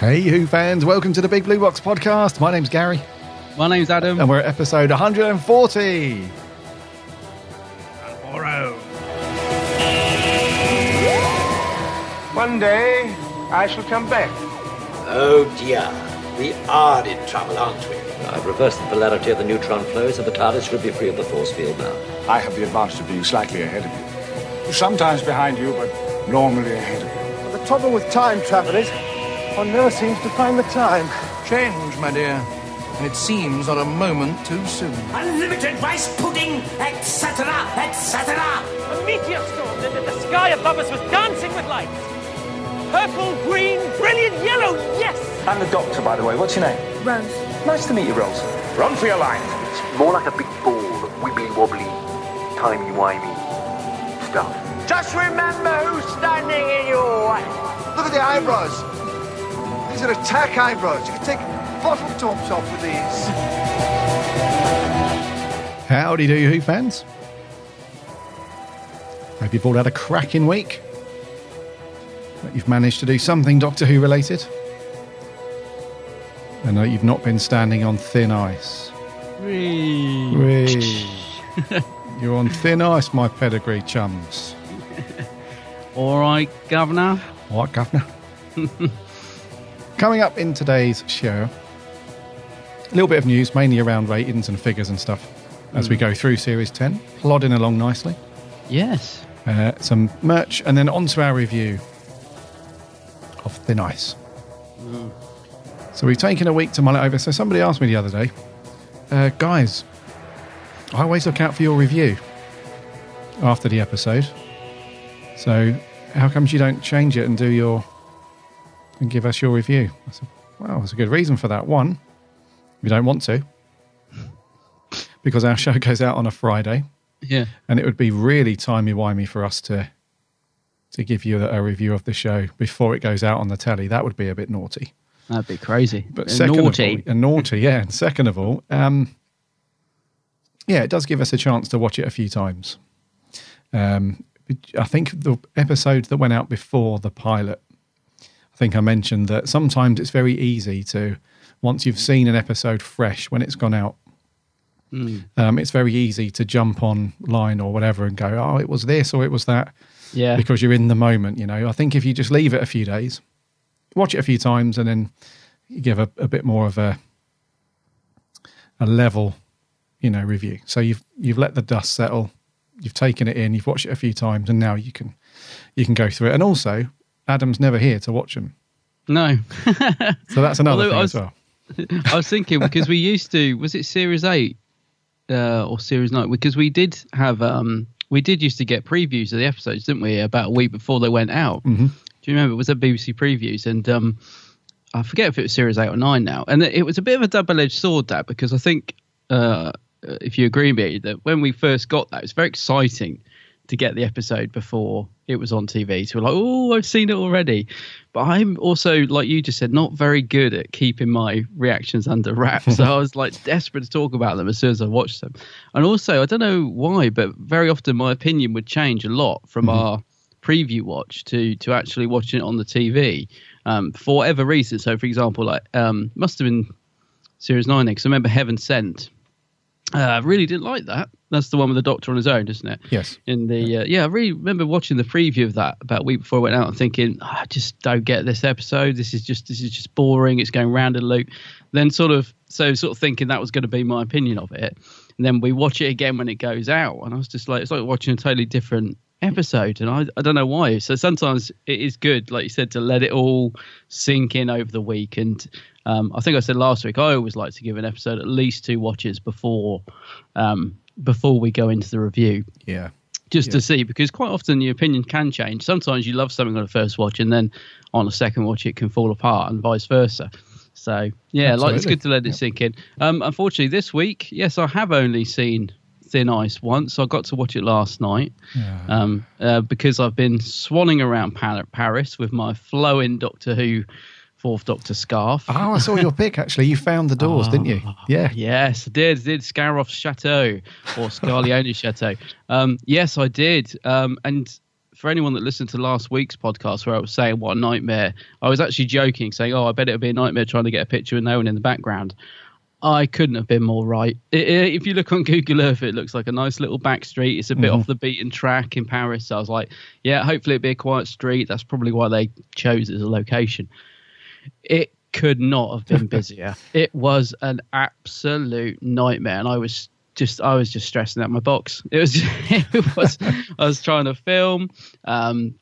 Hey Who fans, welcome to the Big Blue Box podcast. My name's Gary. My name's Adam. And we're at episode 140. One day, I shall come back. Oh dear, we are in trouble, aren't we? I've reversed the polarity of the neutron flow, so the TARDIS should be free of the force field now. I have the advantage of being slightly ahead of you. Sometimes behind you, but normally ahead of you. The trouble with time travel is one never seems to find the time. Change, my dear. And it seems not a moment too soon. Unlimited rice pudding, etc., etc. A meteor storm and the sky above us was dancing with lights. Purple, green, brilliant yellow, yes! I'm the doctor, by the way. What's your name? Rose. Nice to meet you, Rose. Run for your life. It's more like a big ball of wibbly-wobbly, timey-wimey stuff. Just remember who's standing in your way. Look at the eyebrows. These are attack eyebrows. You can take bottle tops off with these. Howdy do, Who fans. Hope you've all had a cracking week. That you've managed to do something Doctor Who related. And that you've not been standing on thin ice. Whee. You're on thin ice, my pedigree chums. All right, Governor. What, Governor? Coming up in today's show, a little bit of news, mainly around ratings and figures and stuff, as we go through Series 10, plodding along nicely. Yes. Some merch, and then on to our review of Thin Ice. So we've taken a week to mull it over. So somebody asked me the other day, guys, I always look out for your review after the episode. So how comes you don't change it and give us your review? I said, well, there's a good reason for that. One, we don't want to, because our show goes out on a Friday. Yeah. And it would be really timey-wimey for us to give you a review of the show before it goes out on the telly. That would be a bit naughty. That'd be crazy. But naughty, yeah. And second of all, it does give us a chance to watch it a few times. I think the episode that went out before the pilot, I think I mentioned that sometimes it's very easy to, once you've seen an episode fresh, when it's gone out, it's very easy to jump online or whatever and go, oh, it was this or it was that. Yeah. Because you're in the moment, I think if you just leave it a few days, watch it a few times, and then you give a bit more of a level, review. So you've let the dust settle, you've taken it in, you've watched it a few times, and now you can go through it. And also, Adam's never here to watch them. No. So that's another thing as well. I was thinking, because we used to, was it Series 8 or Series 9? Because we did have, we did used to get previews of the episodes, didn't we? About a week before they went out. Mm-hmm. Do you remember? It was at BBC Previews, and I forget if it was Series 8 or 9 now. And it was a bit of a double-edged sword, that, because I think, if you agree with me, that when we first got that, it was very exciting to get the episode before it was on TV. So we're like, oh, I've seen it already. But I'm also, like you just said, not very good at keeping my reactions under wraps. So I was like desperate to talk about them as soon as I watched them. And also, I don't know why, but very often my opinion would change a lot from our preview watch to actually watching it on the TV for whatever reason. So, for example, must have been Series 9 then, because I remember Heaven Sent. I really didn't like that. That's the one with the Doctor on his own, isn't it? Yes. I really remember watching the preview of that about a week before it went out and thinking, I just don't get this episode. This is just boring. It's going round in a loop. Then sort of thinking that was going to be my opinion of it. And then we watch it again when it goes out, and I was just like, it's like watching a totally different episode, and I don't know why. So sometimes it is good, like you said, to let it all sink in over the week. And I think I said last week, I always like to give an episode at least 2 watches before we go into the review. Yeah. Just to see, because quite often your opinion can change. Sometimes you love something on a first watch, and then on a second watch it can fall apart, and vice versa. So yeah, Absolutely. It's good to let it sink in. Unfortunately, this week, yes, I have only seen Thin Ice once. I got to watch it last night because I've been swanning around Paris with my flowing Doctor Who Fourth Doctor scarf. Oh, I saw your pic, actually. You found the doors, didn't you? Yeah. Yes, I did. Scaroff's Chateau, or Scarleone's Chateau. Yes, I did. And for anyone that listened to last week's podcast where I was saying what a nightmare, I was actually joking, saying, "Oh, I bet it would be a nightmare trying to get a picture with no one in the background." I couldn't have been more right. If you look on Google Earth, it looks like a nice little back street. It's a bit off the beaten track in Paris. So I was like, yeah, hopefully it'll be a quiet street. That's probably why they chose it as a location. It could not have been busier. It was an absolute nightmare. And I was just stressing out my box. I was trying to film, and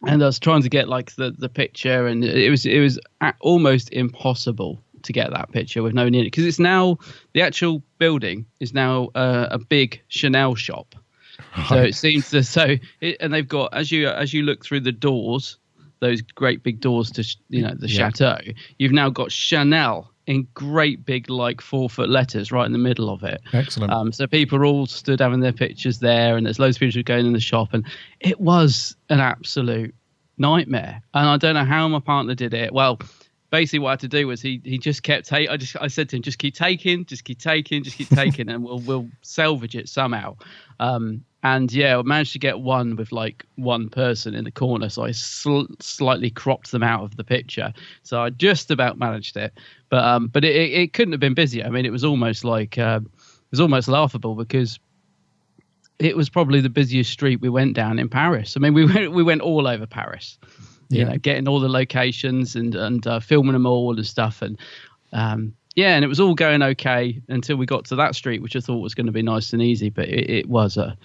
I was trying to get like the picture, and it was almost impossible to get that picture with no one in it, because it's now, the actual building is now a big Chanel shop. Right. So it seems to, and they've got, as you look through the doors, those great big doors to the chateau, you've now got Chanel in great big like 4-foot letters right in the middle of it. Excellent. So people are all stood having their pictures there, and there's loads of people going in the shop, and it was an absolute nightmare. And I don't know how my partner did it. Well, basically what I had to do was he just kept taking. I said to him, just keep taking, and we'll salvage it somehow. And yeah, I managed to get one with like one person in the corner, so I slightly cropped them out of the picture. So I just about managed it, but it couldn't have been busier. I mean, it was almost like it was almost laughable, because it was probably the busiest street we went down in Paris. I mean, we went all over Paris. You know, getting all the locations and filming them all and stuff. And and it was all going okay until we got to that street, which I thought was going to be nice and easy. But it was an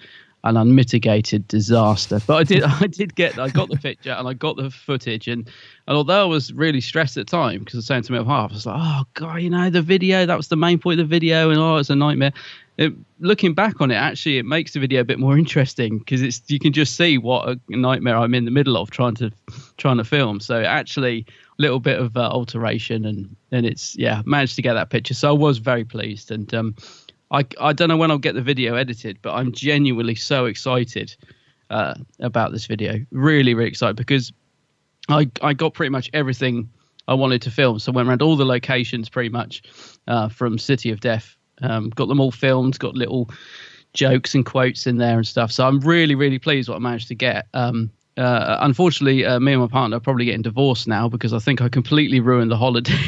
unmitigated disaster. But I got the picture and I got the footage. And although I was really stressed at the time, because I was saying to my half, I was like, oh, God, the video, that was the main point of the video. And it's a nightmare. Looking back on it, actually, it makes the video a bit more interesting, because you can just see what a nightmare I'm in the middle of trying to film. So actually, a little bit of alteration, and it's managed to get that picture. So I was very pleased, and I don't know when I'll get the video edited, but I'm genuinely so excited about this video. Really, really excited, because I got pretty much everything I wanted to film. So I went around all the locations pretty much from City of Death. Got them all filmed, got little jokes and quotes in there and stuff. So I'm really, really pleased what I managed to get. Unfortunately, me and my partner are probably getting divorced now, because I think I completely ruined the holiday.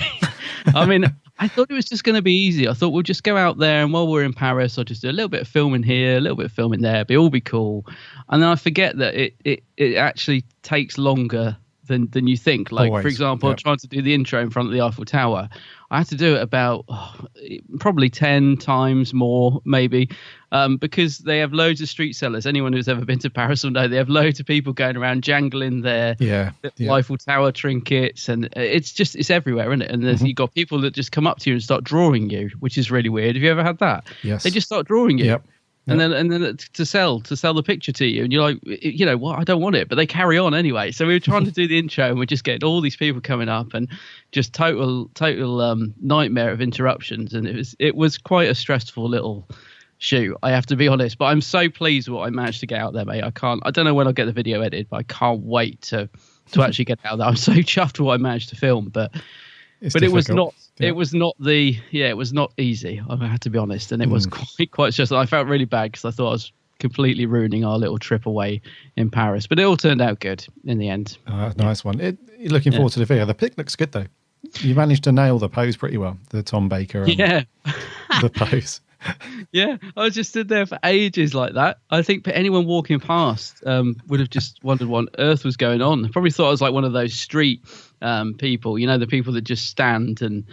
I mean, I thought it was just going to be easy. I thought we'll just go out there, and while we're in Paris, I'll just do a little bit of filming here, a little bit of filming there. It'll all be cool. And then I forget that it actually takes longer than you think. Like, always. For example, I'm trying to do the intro in front of the Eiffel Tower. I had to do it about probably 10 times more, maybe, because they have loads of street sellers. Anyone who's ever been to Paris will know they have loads of people going around jangling their Eiffel Tower trinkets, and it's everywhere, isn't it? And you've got people that just come up to you and start drawing you, which is really weird. Have you ever had that? Yes. They just start drawing you. Yep. And then to sell the picture to you, and you're like, I don't want it, but they carry on anyway. So we were trying to do the intro, and we're just getting all these people coming up, and just total nightmare of interruptions. And it was quite a stressful little shoot, I have to be honest. But I'm so pleased with what I managed to get out there, mate. I don't know when I'll get the video edited, but I can't wait to actually get out there. I'm so chuffed with what I managed to film, but it was not. Yeah. It was not easy. I had to be honest, and it was quite stressful. I felt really bad, because I thought I was completely ruining our little trip away in Paris, but it all turned out good in the end. Nice one. You're looking forward to the video. The pic looks good though. You managed to nail the pose pretty well. The Tom Baker. The pose. Yeah, I just stood there for ages like that. I think anyone walking past would have just wondered what on earth was going on. Probably thought I was like one of those street people, the people that just stand and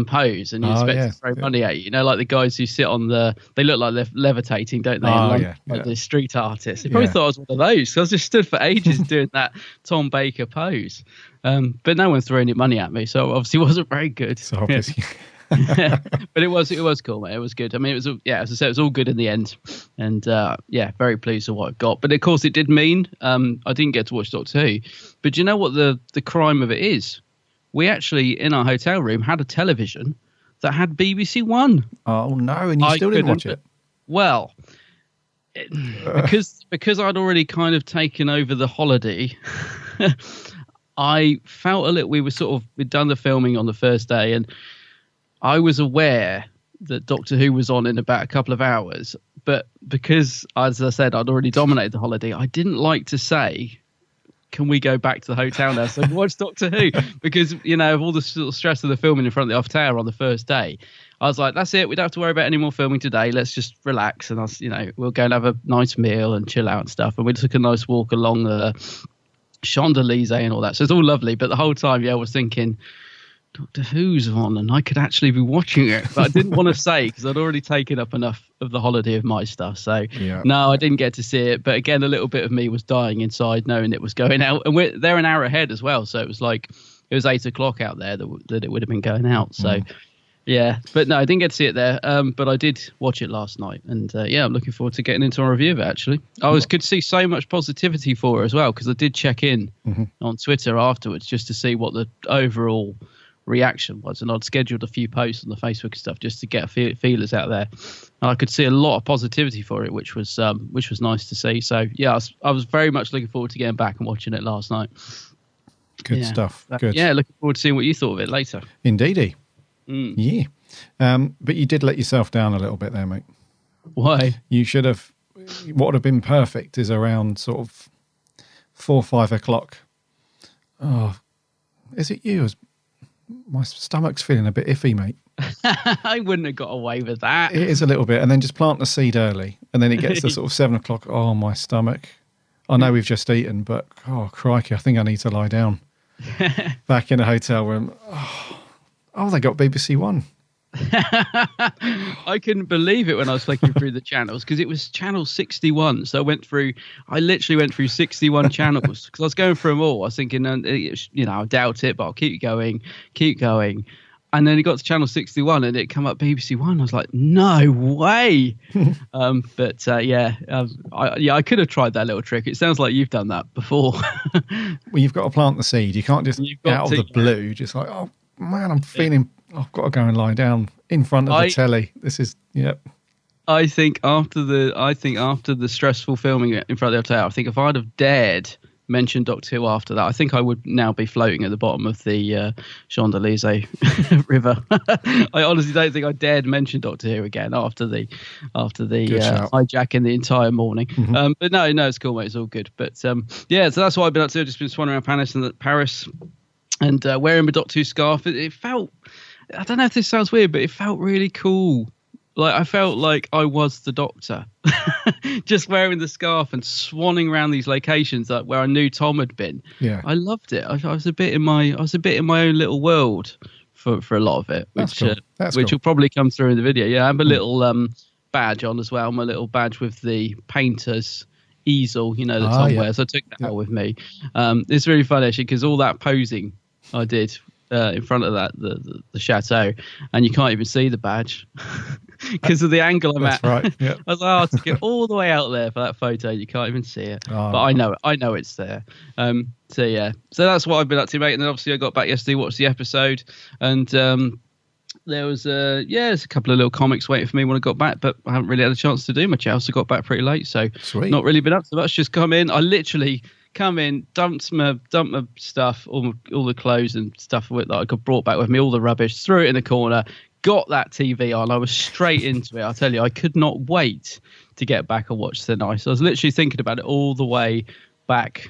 pose, and you expect to throw money at you. Like the guys who sit on they look like they're levitating, don't they? Like the street artists. They probably thought I was one of those. So I just stood for ages doing that Tom Baker pose. But no one threw any money at me, so obviously it wasn't very good. So obviously. But it was cool, mate. It was good. I mean, it was as I said, it was all good in the end, and very pleased with what I got. But of course, it did mean I didn't get to watch Doctor Who. But do you know what the crime of it is? We actually, in our hotel room, had a television that had BBC One. Oh no! And you still didn't watch it? Well, because I'd already kind of taken over the holiday. I felt a little. We'd done the filming on the first day, and I was aware that Doctor Who was on in about a couple of hours. But because, as I said, I'd already dominated the holiday, I didn't like to say, can we go back to the hotel now so I can watch Doctor Who? Because, you know, of all the sort of stress of the filming in front of the off tower on the first day, I was like, that's it. We don't have to worry about any more filming today. Let's just relax. And we'll go and have a nice meal and chill out and stuff. And we took a nice walk along the Champs-Élysées and all that. So it's all lovely. But the whole time, I was thinking, Doctor Who's on and I could actually be watching it. But I didn't want to say because I'd already taken up enough of the holiday of my stuff. So no, I didn't get to see it. But again, a little bit of me was dying inside knowing it was going out. And they're an hour ahead as well. So it was 8 o'clock out there that it would have been going out. So yeah, but no, I didn't get to see it there. But I did watch it last night. And I'm looking forward to getting into a review of it, actually. I was good to see so much positivity for it as well, because I did check in on Twitter afterwards just to see what the overall reaction was, and I'd scheduled a few posts on the Facebook and stuff just to get feelers out there, and I could see a lot of positivity for it, which was nice to see. So yeah, I was very much looking forward to getting back and watching it last night. Good stuff. Good. Yeah, looking forward to seeing what you thought of it later. Indeedy. Yeah. But you did let yourself down a little bit there, mate. Why? You should have. What would have been perfect is around sort of 4 or 5 o'clock. Oh, is it you? My stomach's feeling a bit iffy, mate. I wouldn't have got away with that. It is a little bit. And then just plant the seed early. And then it gets to sort of 7 o'clock. Oh, my stomach. I know we've just eaten, but oh, crikey, I think I need to lie down. Back in a hotel room. Oh, they got BBC One. I couldn't believe it when I was flicking through the channels, because it was channel 61. So I literally went through 61 channels because I was going through them all. I was thinking, I doubt it, but I'll keep going. And then it got to channel 61 and it come up BBC One. I was like, no way. I could have tried that little trick. It sounds like you've done that before. Well, you've got to plant the seed. You can't just out of the blue, just like, oh man, I'm feeling, I've got to go and lie down in front of the telly. This is, I think after the stressful filming in front of the hotel, I think if I'd have dared mention Doctor Who after that, I think I would now be floating at the bottom of the Champs-Élysées river. I honestly don't think I dared mention Doctor Who again after the hijacking the entire morning. But no, it's cool, mate. It's all good. But so that's what I've been up to. I've just been swanning around Paris and wearing my Doctor Who scarf. It felt, I don't know if this sounds weird, but it felt really cool. Like I felt like I was the Doctor, just wearing the scarf and swanning around these locations like where I knew Tom had been. Yeah, I loved it. I was a bit in my own little world for a lot of it, which will probably come through in the video. Yeah, I have a little badge on as well. My little badge with the painter's easel, that Tom wears. I took that out with me. It's really fun actually, because all that posing I did in front of that the chateau, and you can't even see the badge because of the angle I'm at. Right. Yeah. I was like, to get all the way out there for that photo, you can't even see it. But I know it's there. So that's what I've been up to, mate. And then obviously I got back yesterday, watched the episode, and there was there's a couple of little comics waiting for me when I got back, but I haven't really had a chance to do much else. I got back pretty late, so not really been up to much. Just come in. I literally come in, dumped my stuff, all the clothes and stuff that I got brought back with me, all the rubbish, threw it in the corner, got that TV on. I was straight into it. I tell you, I could not wait to get back and watch The Nice. I was literally thinking about it all the way back.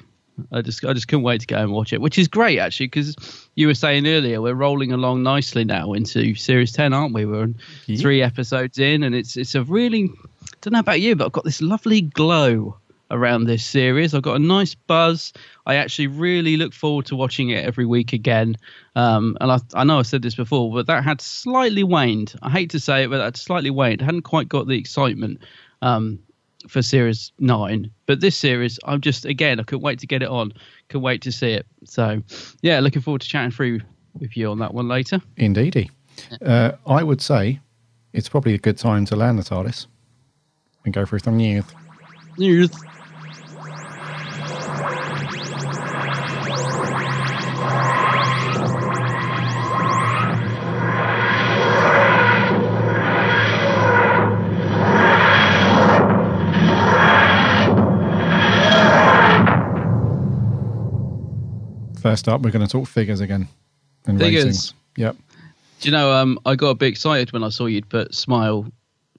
I just couldn't wait to go and watch it, which is great actually, because you were saying earlier we're rolling along nicely now into series 10, aren't we? We're 3 episodes in, and it's a really, I don't know about you, but I've got this lovely glow around this series. I've got a nice buzz. I actually really look forward to watching it every week again. And I know I said this before, but that had slightly waned. I hate to say it, but that had slightly waned. I hadn't quite got the excitement for series 9. But this series, I couldn't wait to get it on. Couldn't wait to see it. So, yeah, looking forward to chatting through with you on that one later. Indeedy. I would say it's probably a good time to land the TARDIS and go through some news. First up, we're going to talk figures again. And figures. Ratings. Yep. Do you know, I got a bit excited when I saw you'd put Smile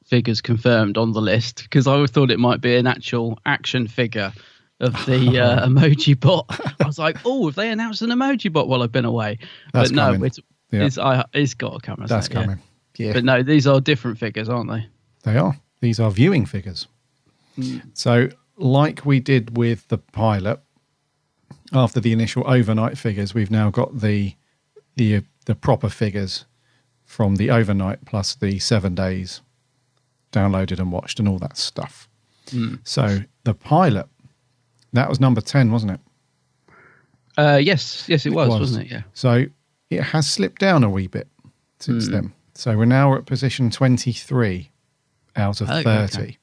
figures confirmed on the list, because I thought it might be an actual action figure of the emoji bot. I was like, oh, have they announced an emoji bot while I've been away? That's but no, coming. it's got to come. That's coming. Yeah. But no, these are different figures, aren't they? They are. These are viewing figures. So, like we did with the pilot, after the initial overnight figures, we've now got the proper figures from the overnight plus the 7 days downloaded and watched and all that stuff. So the pilot, that was number 10, wasn't it? Yes, it was, wasn't it? Yeah. So it has slipped down a wee bit since then. So we're now at position 23 out of 30. Okay.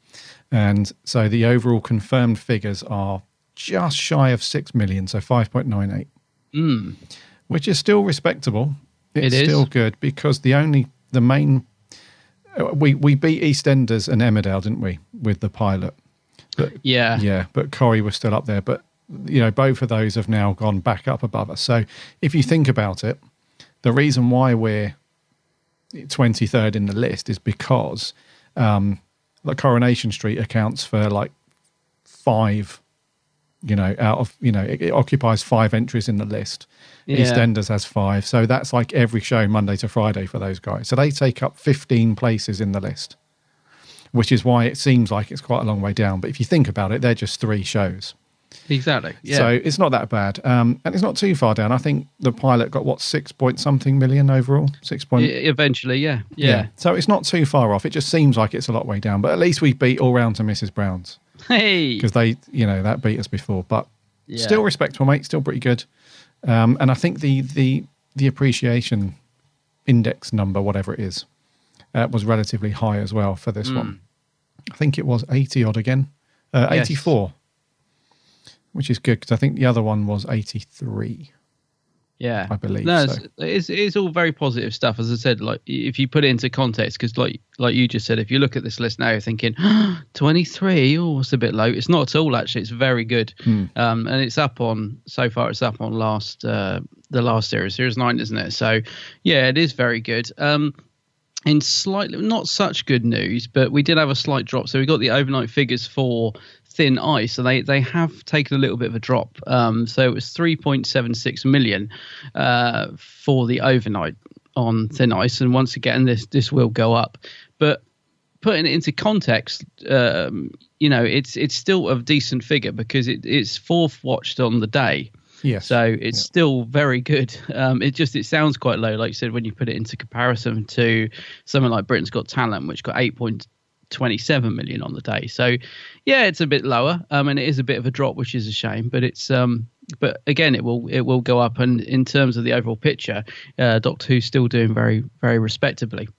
And so the overall confirmed figures are just shy of 6 million, so 5.98, which is still respectable. It's still good, because the main we beat EastEnders and Emmerdale, didn't we, with the pilot? But, yeah. But Corrie was still up there. But both of those have now gone back up above us. So if you think about it, the reason why we're 23rd in the list is because like Coronation Street accounts for like 5. Out of, it occupies 5 entries in the list. Yeah. EastEnders has 5. So that's like every show Monday to Friday for those guys. So they take up 15 places in the list, which is why it seems like it's quite a long way down. But if you think about it, they're just 3 shows. Exactly. Yeah. So it's not that bad. And it's not too far down. I think the pilot got 6 point something million overall. 6 point. Eventually, yeah. So it's not too far off. It just seems like it's a lot way down. But at least we beat All Round to Mrs. Brown's. Hey, because they, that beat us before, but still respectable, mate. Still pretty good. And I think the appreciation index number, whatever it is, was relatively high as well for this one. I think it was 80 odd again, 84, which is good, because I think the other one was 83. Yeah, I believe. No, so. It's all very positive stuff. As I said, like if you put it into context, because like you just said, if you look at this list now, you're thinking 23. Oh, it's a bit low. It's not at all. Actually, it's very good. And it's up on so far. It's up on the last series 9, isn't it? So yeah, it is very good. In slightly not such good news, but we did have a slight drop. So we got the overnight figures for Thin Ice, so they have taken a little bit of a drop. So it was 3.76 million for the overnight on Thin Ice, and once again this will go up. But putting it into context, it's still a decent figure, because it's 4th watched on the day. Yes. So it's still very good. It sounds quite low, like you said, when you put it into comparison to something like Britain's Got Talent, which got 8.27 million on the day. So yeah, it's a bit lower, and it is a bit of a drop, which is a shame. But it's but again, it will go up. And in terms of the overall picture, Doctor Who's still doing very, very respectably.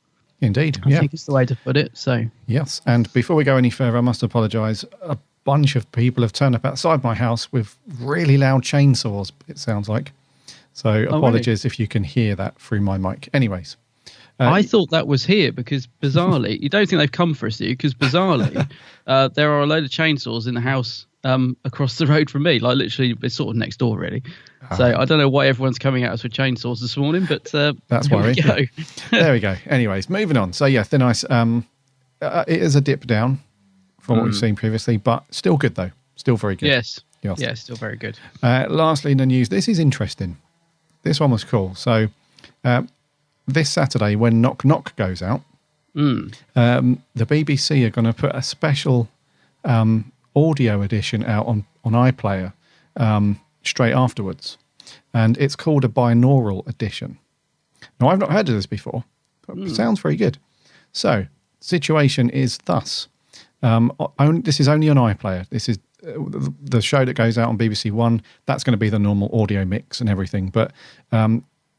Indeed, I think it's the way to put it. So yes, and before we go any further, I must apologise. A bunch of people have turned up outside my house with really loud chainsaws, it sounds like. So apologies if you can hear that through my mic. Anyways. I thought that was here, because bizarrely, you don't think they've come for us, do you? Because bizarrely, there are a load of chainsaws in the house across the road from me. Like literally, it's sort of next door, really. So I don't know why everyone's coming at us with chainsaws this morning, but that's worrying. There we go. Anyways, moving on. So yeah, Thin Ice. It is a dip down from what we've seen previously, but still good though. Still very good. Yes. Yeah, still very good. Lastly, in the news, this is interesting. This one was cool. So this Saturday, when Knock Knock goes out, the BBC are going to put a special audio edition out on iPlayer straight afterwards, and it's called a binaural edition. Now, I've not heard of this before, but it sounds very good. So, situation is thus. This is only on iPlayer. This is the show that goes out on BBC One. That's going to be the normal audio mix and everything. But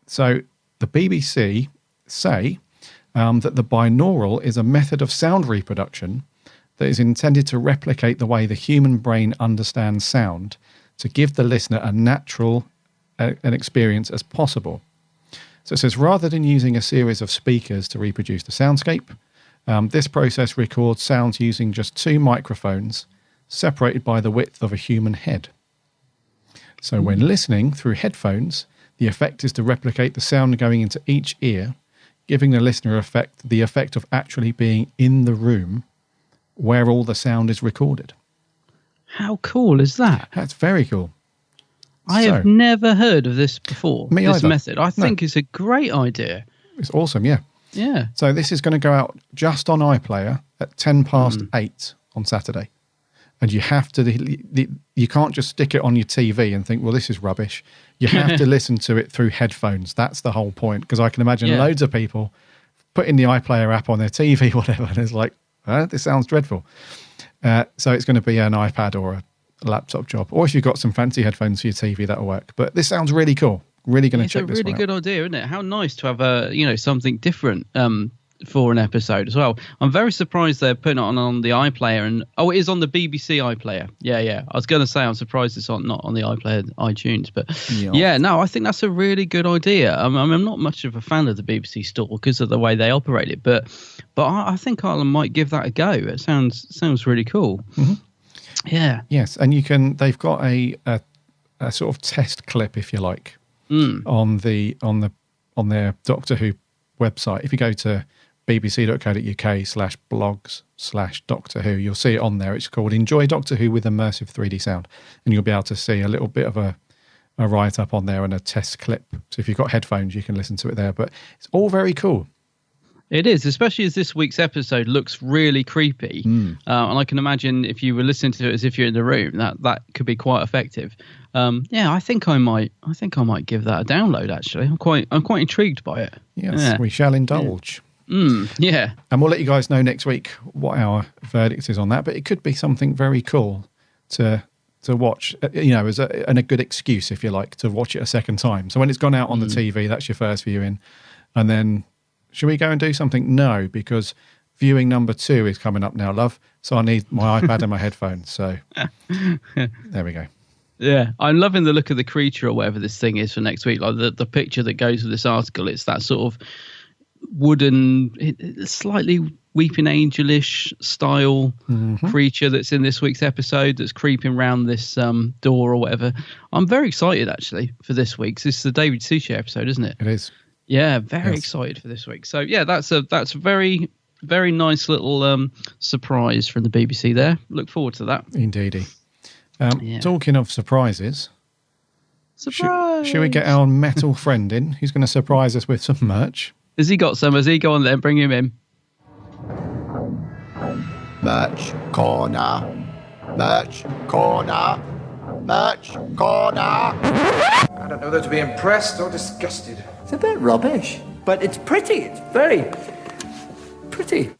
so the BBC say that the binaural is a method of sound reproduction that is intended to replicate the way the human brain understands sound, to give the listener a natural an experience as possible. So it says, rather than using a series of speakers to reproduce the soundscape, this process records sounds using just 2 microphones separated by the width of a human head. So when listening through headphones, the effect is to replicate the sound going into each ear giving the listener the effect of actually being in the room where all the sound is recorded. How cool is that? That's very cool. I have never heard of this before. Me this either. method. I think it's a great idea. It's awesome, yeah. Yeah. So this is going to go out just on iPlayer at 8:10 on Saturday. And you have to, you can't just stick it on your TV and think, well, this is rubbish. You have to listen to it through headphones. That's the whole point. Because I can imagine loads of people putting the iPlayer app on their TV, whatever, and it's like, this sounds dreadful. So it's going to be an iPad or a laptop job. Or if you've got some fancy headphones for your TV, that'll work. But this sounds really cool. Really going to check this one out. It's a really good idea, isn't it? How nice to have something different for an episode as well. I'm very surprised they're putting it on the iPlayer, and it is on the BBC iPlayer. Yeah. I was going to say I'm surprised it's not on the iPlayer iTunes, but I think that's a really good idea. I'm not much of a fan of the BBC store because of the way they operate it, but I think I might give that a go. It sounds really cool. Mm-hmm. Yeah. Yes, and they've got a sort of test clip, if you like, on their Doctor Who website. If you go to bbc.co.uk/blogs/Doctor Who, you'll see it on there. It's called Enjoy Doctor Who with Immersive 3D Sound, and you'll be able to see a little bit of a write-up on there and a test clip. So if you've got headphones, you can listen to it there. But it's all very cool. It is, especially as this week's episode looks really creepy. And I can imagine if you were listening to it as if you're in the room, that could be quite effective. I think I might give that a download. Actually, I'm quite intrigued by it. Yes, we shall indulge. Yeah, and we'll let you guys know next week what our verdict is on that. But it could be something very cool to watch, as a good excuse, if you like, to watch it a second time. So when it's gone out on the TV, that's your first viewing, and then. Should we go and do something? No, because viewing number 2 is coming up now, love. So I need my iPad and my headphones. So there we go. Yeah, I'm loving the look of the creature or whatever this thing is for next week. Like the picture that goes with this article, it's that sort of wooden, slightly Weeping Angel-ish style creature that's in this week's episode that's creeping around this door or whatever. I'm very excited, actually, for this week's. This is the David Suchet episode, isn't it? It is. Yeah, very excited for this week. So yeah, that's a very, very nice little surprise from the BBC there. Look forward to that. Indeedy. Talking of surprises, surprise! Should we get our metal friend in? Who's going to surprise us with some merch? Has he got some? Has he? Go on then, bring him in. Merch corner. Merch corner. Merch corner. I don't know whether to be impressed or disgusted. It's a bit rubbish, but it's pretty. It's very pretty.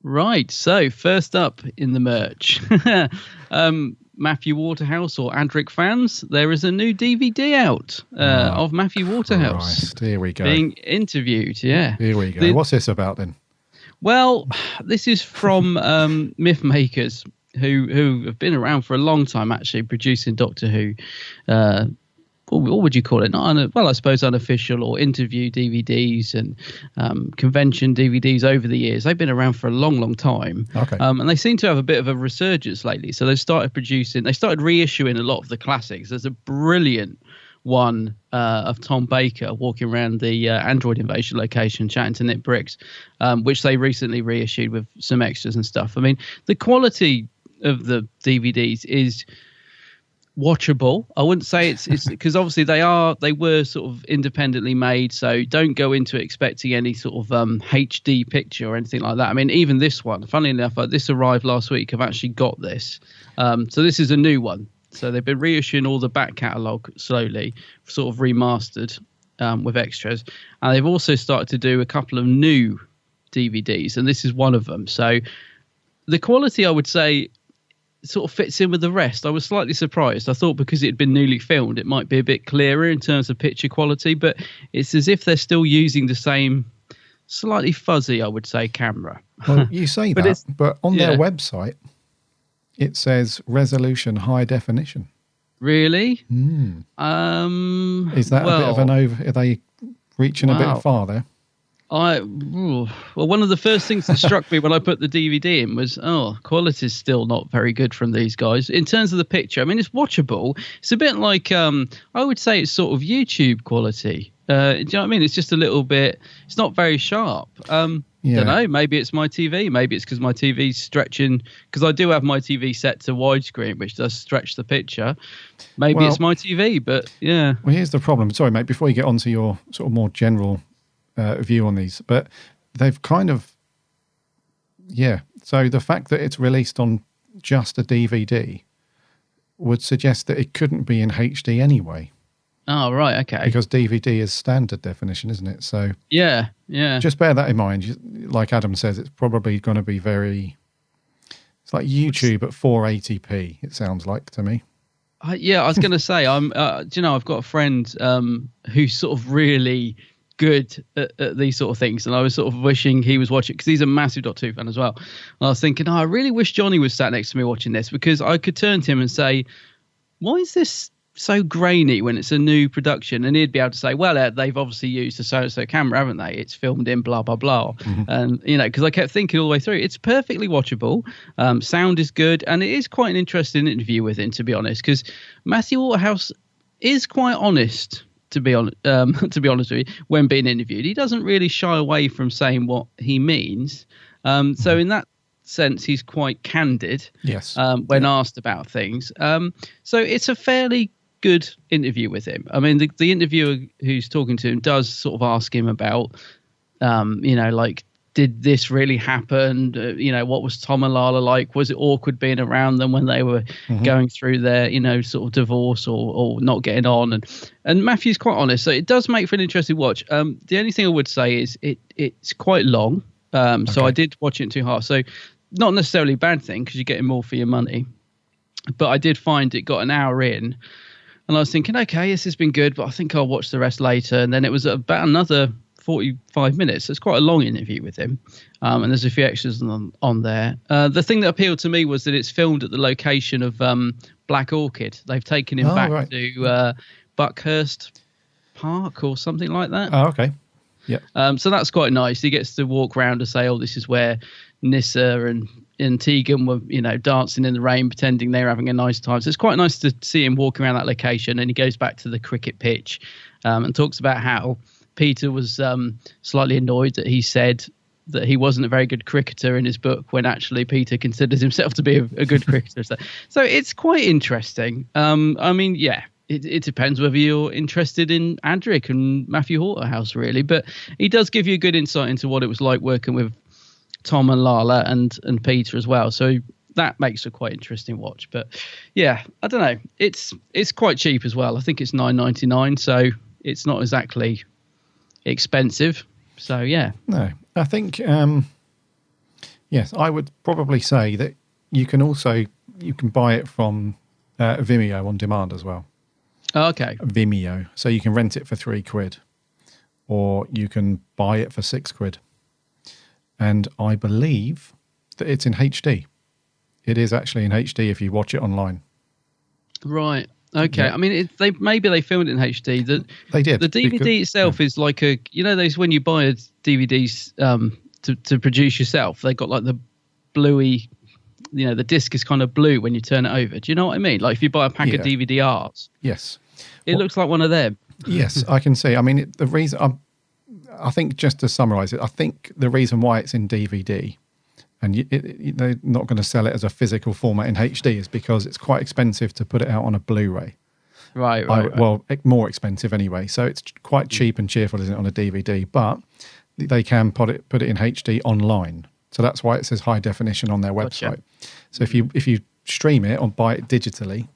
Right, so first up in the merch, Matthew Waterhouse or Adric fans, there is a new DVD out of Matthew Waterhouse. Christ, here we go. Being interviewed, yeah. Here we go. What's this about then? Well, this is from Myth Makers, who have been around for a long time, actually, producing Doctor Who. What would you call it? I suppose unofficial or interview DVDs and convention DVDs over the years. They've been around for a long, long time. Okay. And they seem to have a bit of a resurgence lately. So they started reissuing a lot of the classics. There's a brilliant one of Tom Baker walking around the Android Invasion location chatting to Nick Briggs, which they recently reissued with some extras and stuff. I mean, the quality of the DVDs is watchable. I wouldn't say it's because obviously they were sort of independently made, so don't go into it expecting any sort of HD picture or anything like that. I mean, even this one, funnily enough, this arrived last week. I've actually got this, so this is a new one. So they've been reissuing all the back catalogue slowly, sort of remastered with extras, and they've also started to do a couple of new DVDs, and this is one of them. So the quality, I would say, sort of fits in with the rest. I was slightly surprised. I thought because it had been newly filmed, it might be a bit clearer in terms of picture quality, but it's as if they're still using the same slightly fuzzy, I would say, camera. Well, you say but on their website, it says resolution high definition. Really? Is that a bit of an over? Are they reaching a bit far there? Well, one of the first things that struck me when I put the DVD in was, quality's still not very good from these guys. In terms of the picture, I mean, it's watchable. It's a bit like, I would say it's sort of YouTube quality. Do you know what I mean? It's just a little bit, it's not very sharp. Don't know, maybe it's my TV. Maybe it's because my TV's stretching, because I do have my TV set to widescreen, which does stretch the picture. Maybe it's my TV, but yeah. Well, here's the problem. Sorry, mate, before you get on to your sort of more general view on these, but they've kind of, so the fact that it's released on just a DVD would suggest that it couldn't be in HD anyway. Oh, right, okay. Because DVD is standard definition, isn't it? So yeah. Just bear that in mind. Like Adam says, it's probably going to be it's like YouTube at 480p, it sounds like to me. I was going to say, I've got a friend who's sort of really good at these sort of things, and I was sort of wishing he was watching, because he's a massive Doctor Who fan as well. And I was thinking, I really wish Johnny was sat next to me watching this, because I could turn to him and say, why is this so grainy when it's a new production? And he'd be able to say, well, they've obviously used a so-and-so camera, haven't they? It's filmed in blah, blah, blah. Mm-hmm. And, because I kept thinking all the way through, it's perfectly watchable. Sound is good. And it is quite an interesting interview with him, to be honest, because Matthew Waterhouse is quite honest, to be honest with you, when being interviewed. He doesn't really shy away from saying what he means. So in that sense, he's quite candid when asked about things. So it's a fairly good interview with him. I mean, the interviewer who's talking to him does sort of ask him about, like, did this really happen? What was Tom and Lala like? Was it awkward being around them when they were going through their, sort of divorce or not getting on? And Matthew's quite honest. So it does make for an interesting watch. The only thing I would say is it's quite long. So I did watch it in 2 halves. So not necessarily a bad thing, because you're getting more for your money. But I did find it got an hour in, and I was thinking, okay, this has been good, but I think I'll watch the rest later. And then it was about another 45 minutes. So it's quite a long interview with him. And there's a few extras on there. The thing that appealed to me was that it's filmed at the location of Black Orchid. They've taken him back to Buckhurst Park or something like that. Oh, okay. Yeah. So that's quite nice. He gets to walk around and say, this is where Nyssa and Tegan were, dancing in the rain, pretending they were having a nice time. So it's quite nice to see him walking around that location. And he goes back to the cricket pitch and talks about how Peter was slightly annoyed that he said that he wasn't a very good cricketer in his book, when actually Peter considers himself to be a good cricketer. So it's quite interesting. It depends whether you're interested in Adric and Matthew Waterhouse, really. But he does give you a good insight into what it was like working with Tom and Lala and Peter as well. So that makes a quite interesting watch. But yeah, I don't know. It's quite cheap as well. I think it's $9.99, so it's not exactly expensive. So yeah. No, I think yes, I would probably say that you can buy it from Vimeo on demand as well. Oh, okay. Vimeo, so you can rent it for £3, or you can buy it for £6. And I believe that it's in HD. It is actually in HD if you watch it online. Right. Okay. Yeah. I mean, they filmed it in HD. They did. The DVD itself is like those when you buy a DVDs to produce yourself, they got like the bluey, the disc is kind of blue when you turn it over. Do you know what I mean? Like if you buy a pack of DVD-Rs. Yes. It looks like one of them. Yes, I can see. I mean, the reason I think, just to summarise it, I think the reason why it's in DVD and they're not going to sell it as a physical format in HD is because it's quite expensive to put it out on a Blu-ray. Right. Well, more expensive anyway. So it's quite cheap and cheerful, isn't it, on a DVD? But they can put it in HD online. So that's why it says high definition on their website. Gotcha. So if you stream it or buy it digitally,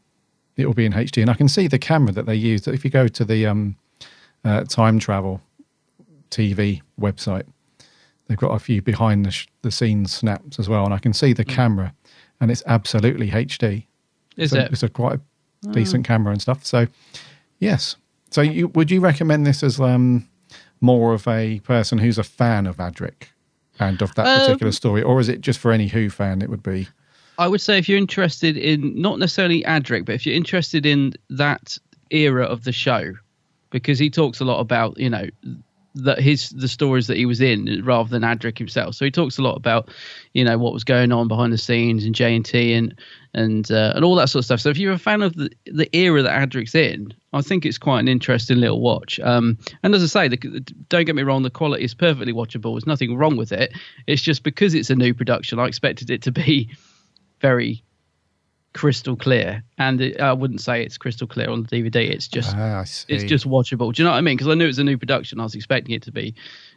it will be in HD. And I can see the camera that they use. If you go to the Time Travel TV website, they've got a few behind the scenes snaps as well, and I can see the camera, and it's absolutely HD. It's a quite a decent camera and stuff. So yes. So would you recommend this as more of a person who's a fan of Adric and of that particular story, or is it just for any Who fan? It would be. I would say if you're interested in not necessarily Adric, but if you're interested in that era of the show, because he talks a lot about the stories that he was in rather than Adric himself. So he talks a lot about, what was going on behind the scenes in J&T and all that sort of stuff. So if you're a fan of the era that Adric's in, I think it's quite an interesting little watch. And as I say, don't get me wrong, the quality is perfectly watchable. There's nothing wrong with it. It's just because it's a new production, I expected it to be very crystal clear, and I wouldn't say it's crystal clear on the DVD. It's just watchable. Do you know what I mean? Because I knew it was a new production. I was expecting it to be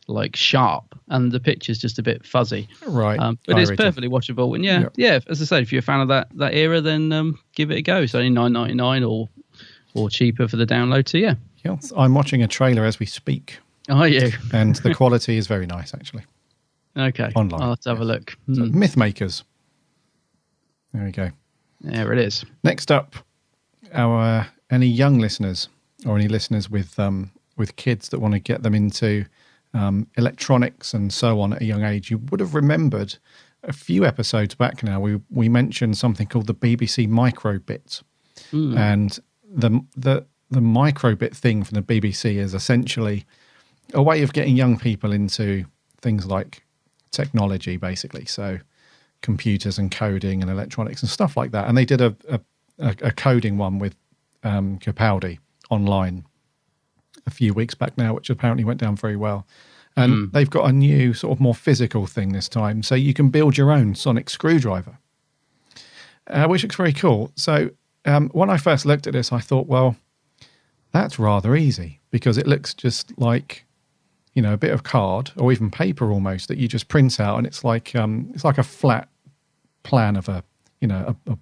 like sharp, and the picture's just a bit fuzzy. Right. But it's perfectly watchable. And yeah. As I said, if you're a fan of that era, then give it a go. It's only $9.99 or cheaper for the download. So yeah. I'm watching a trailer as we speak. Are you? And the quality is very nice, actually. Okay. Online. I'll have to have a look. So, Mythmakers. There we go. There it is. Next up, any young listeners or any listeners with kids that want to get them into electronics and so on at a young age, you would have remembered a few episodes back now we mentioned something called the BBC microbit, and the microbit thing from the BBC is essentially a way of getting young people into things like technology, basically. So computers and coding and electronics and stuff like that. And they did a coding one with Capaldi online a few weeks back now, which apparently went down very well. And they've got a new sort of more physical thing this time. So you can build your own sonic screwdriver, which looks very cool. So when I first looked at this, I thought, well, that's rather easy, because it looks just like, a bit of card or even paper almost that you just print out, and it's like a flat plan of a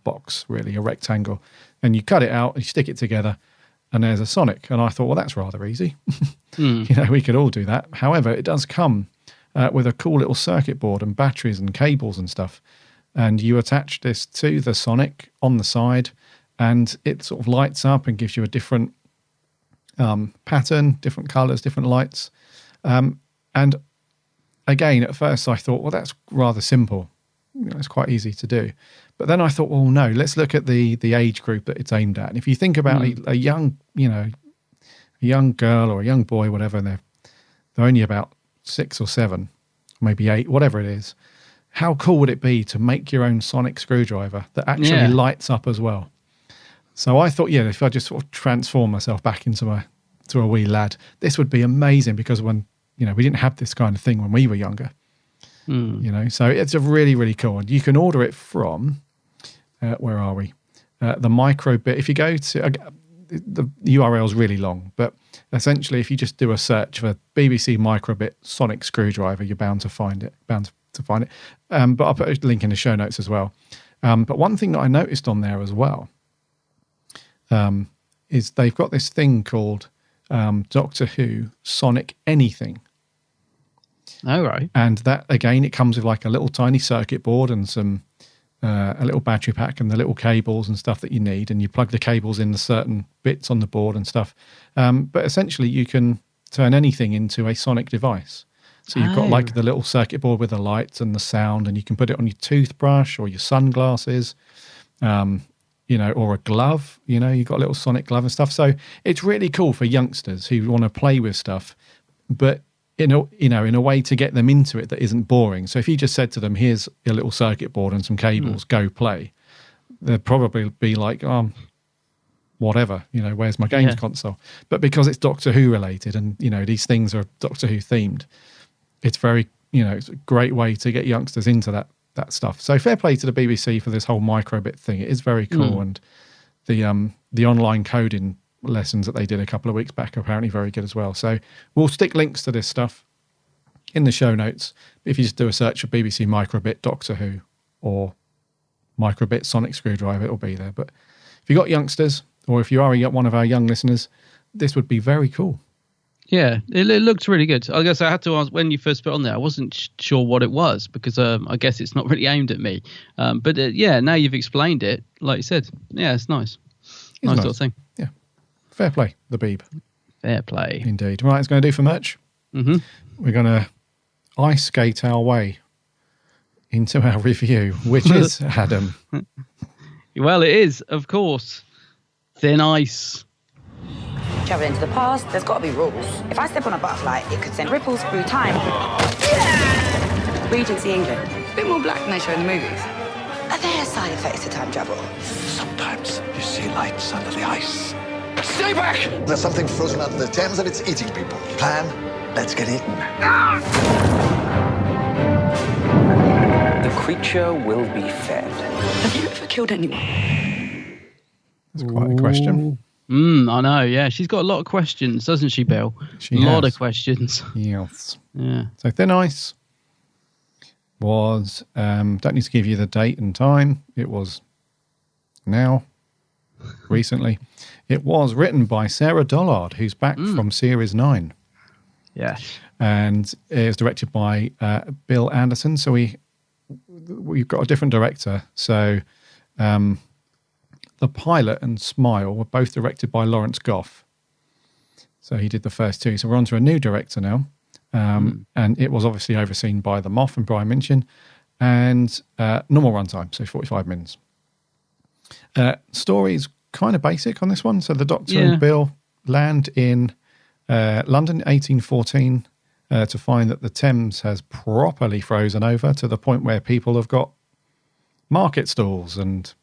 box, really, a rectangle, and you cut it out, you stick it together, and there's a Sonic. And I thought, well, that's rather easy. We could all do that. However, it does come with a cool little circuit board and batteries and cables and stuff, and you attach this to the Sonic on the side, and it sort of lights up and gives you a different pattern, different colors, different lights. And again, at first I thought, well, that's rather simple. It's quite easy to do. But then I thought, well, no, let's look at the age group that it's aimed at. And if you think about a young, a young girl or a young boy, whatever, and they're only about 6 or 7, maybe 8, whatever it is, how cool would it be to make your own sonic screwdriver that actually lights up as well? So I thought, if I just sort of transform myself back into a wee lad, this would be amazing, because when we didn't have this kind of thing when we were younger. So it's a really, really cool one. You can order it from where are we? The microbit. If you go to the URL is really long, but essentially, if you just do a search for BBC microbit sonic screwdriver, you're bound to find it. But I'll put a link in the show notes as well. But one thing that I noticed on there as well is they've got this thing called Doctor Who Sonic Anything. Oh, right. And that, again, it comes with like a little tiny circuit board and some a little battery pack and the little cables and stuff that you need, and you plug the cables in the certain bits on the board and stuff. But essentially, you can turn anything into a sonic device. So you've got like the little circuit board with the lights and the sound, and you can put it on your toothbrush or your sunglasses, or a glove. You've got a little sonic glove and stuff. So it's really cool for youngsters who want to play with stuff, but in a way to get them into it that isn't boring. So if you just said to them, here's a little circuit board and some cables, go play, they'd probably be like, whatever, where's my games console? But because it's Doctor Who related and, these things are Doctor Who themed, it's very, it's a great way to get youngsters into that stuff. So fair play to the BBC for this whole microbit thing. It is very cool. And the online coding lessons that they did a couple of weeks back are apparently very good as well. So we'll stick links to this stuff in the show notes. If you just do a search for BBC microbit Doctor Who or microbit sonic screwdriver, it'll be there. But if you've got youngsters, or if you are one of our young listeners, this would be very cool. Yeah, it looked really good. I guess I had to ask, when you first put it on there, I wasn't sure what it was, because I guess it's not really aimed at me. But now you've explained it, like you said. Yeah, it's nice. Nice sort of thing. Yeah. Fair play, the Beeb. Fair play. Indeed. Right, it's going to do for merch. Mm-hmm. We're going to ice skate our way into our review, which is, Adam. Well, it is, of course, Thin Ice. Traveling to the past, there's got to be rules. If I step on a butterfly, it could send ripples through time. Regency England. A bit more black than they show in the movies. Are there side effects to time travel? Sometimes you see lights under the ice. Stay back! There's something frozen under the Thames and it's eating people. Plan, let's get eaten. The creature will be fed. Have you ever killed anyone? That's quite a question. I know, yeah. She's got a lot of questions, doesn't she, Bill? She a lot has. of questions. Yes. Yeah. So Thin Ice was, don't need to give you the date and time. It was now, recently. It was written by Sarah Dollard, who's back from Series 9. Yeah. And it was directed by Bill Anderson. So we've got a different director. So the pilot and Smile were both directed by Lawrence Goff. So he did the first two. So we're on to a new director now. And it was obviously overseen by the Moff and Brian Minchin. And normal runtime, so 45 minutes. Story's kind of basic on this one. So the Doctor and Bill land in London 1814 to find that the Thames has properly frozen over to the point where people have got market stalls and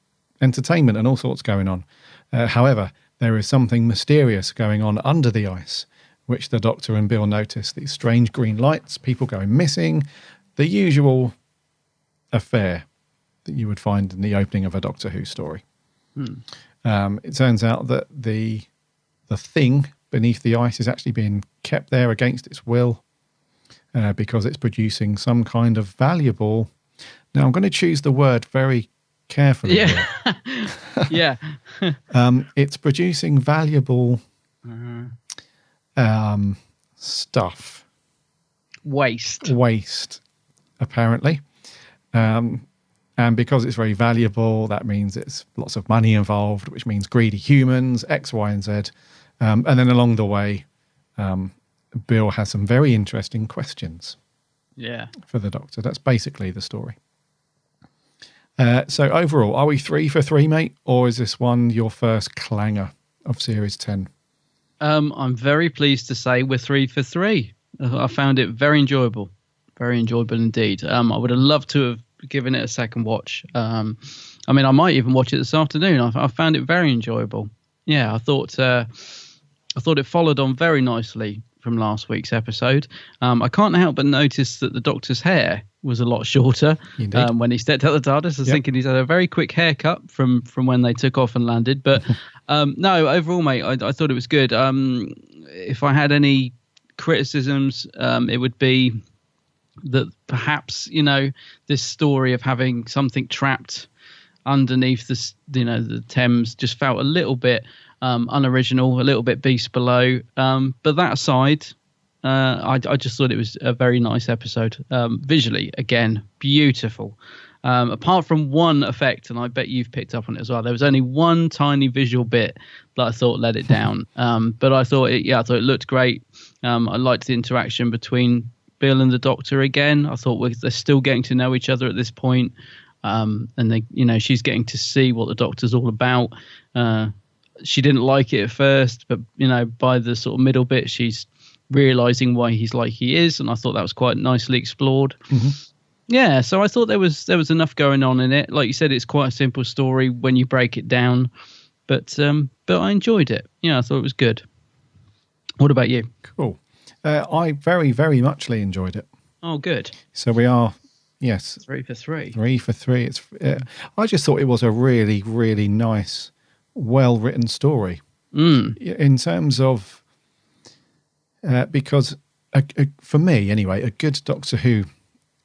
entertainment and all sorts going on. However, there is something mysterious going on under the ice, which the Doctor and Bill notice. These strange green lights, people going missing, the usual affair that you would find in the opening of a Doctor Who story. It turns out that the thing beneath the ice is actually being kept there against its will because it's producing some kind of valuable... Now, I'm going to choose the word very carefully. Yeah. It's producing valuable stuff. Waste, apparently. And because it's very valuable, that means it's lots of money involved, which means greedy humans, X, Y, and Z. And then along the way, Bill has some very interesting questions for the Doctor. That's basically the story. So overall, are we 3 for 3, mate? Or is this one your first clanger of Series 10? I'm very pleased to say we're 3 for 3. I found it very enjoyable. Very enjoyable indeed. I would have loved to have given it a second watch. I mean, I might even watch it this afternoon. I found it very enjoyable. Yeah, I thought it followed on very nicely from last week's episode. I can't help but notice that the Doctor's hair was a lot shorter when he stepped out the TARDIS. I was thinking he's had a very quick haircut from when they took off and landed. But no, overall, mate, I thought it was good. If I had any criticisms, it would be that perhaps, this story of having something trapped underneath the Thames just felt a little bit unoriginal, a little bit Beast Below. But that aside, I just thought it was a very nice episode. Visually, again, beautiful. Apart from one effect, and I bet you've picked up on it as well, there was only one tiny visual bit that I thought let it down. But I thought it looked great. I liked the interaction between Bill and the Doctor again. I thought they're still getting to know each other at this point. And they, she's getting to see what the Doctor's all about. She didn't like it at first, but by the sort of middle bit, she's realizing why he's like he is, and I thought that was quite nicely explored. Yeah, so I thought there was enough going on in it. Like you said, it's quite a simple story when you break it down, but I enjoyed it. Yeah, I thought it was good. What about you? Cool. I very, very muchly enjoyed it. Oh, good. So we are, yes, 3 for 3. 3 for 3. It's. I just thought it was a really, really nice, well-written story. In terms of, because for me anyway, a good Doctor Who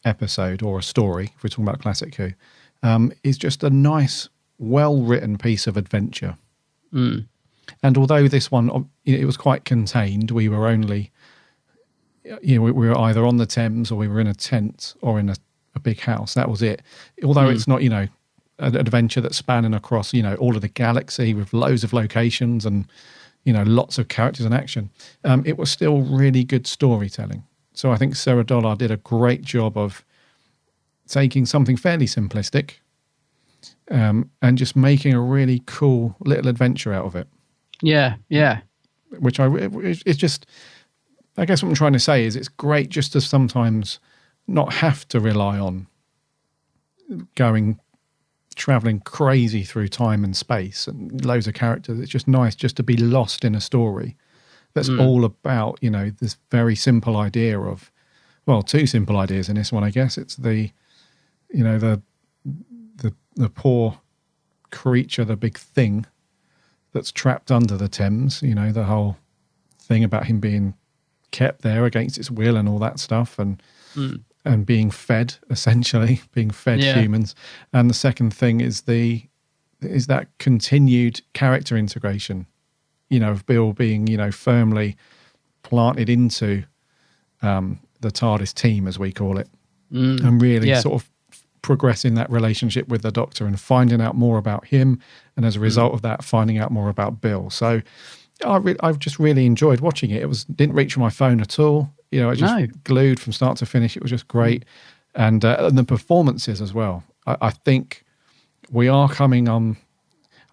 episode or a story, if we're talking about classic Who, is just a nice, well-written piece of adventure. And although this one, it was quite contained, we were only, we were either on the Thames or we were in a tent or in a big house. That was it. Although it's not, an adventure that's spanning across, all of the galaxy with loads of locations and, lots of characters and action. It was still really good storytelling. So I think Sarah Dollard did a great job of taking something fairly simplistic and just making a really cool little adventure out of it. Yeah. which it's just, I guess what I'm trying to say is it's great just to sometimes not have to rely on traveling crazy through time and space and loads of characters. It's just nice just to be lost in a story that's all about, this very simple idea of, well, two simple ideas in this one, I guess. It's the poor creature, the big thing that's trapped under the Thames, the whole thing about him being kept there against its will and all that stuff, and being fed, essentially being fed humans. And the second thing is that continued character integration, of Bill being firmly planted into the TARDIS team, as we call it, and really sort of progressing that relationship with the Doctor and finding out more about him, and as a result of that, finding out more about Bill. So I've just really enjoyed watching it. Didn't reach my phone at all. I just glued from start to finish. It was just great. And the performances as well. I think we are coming on.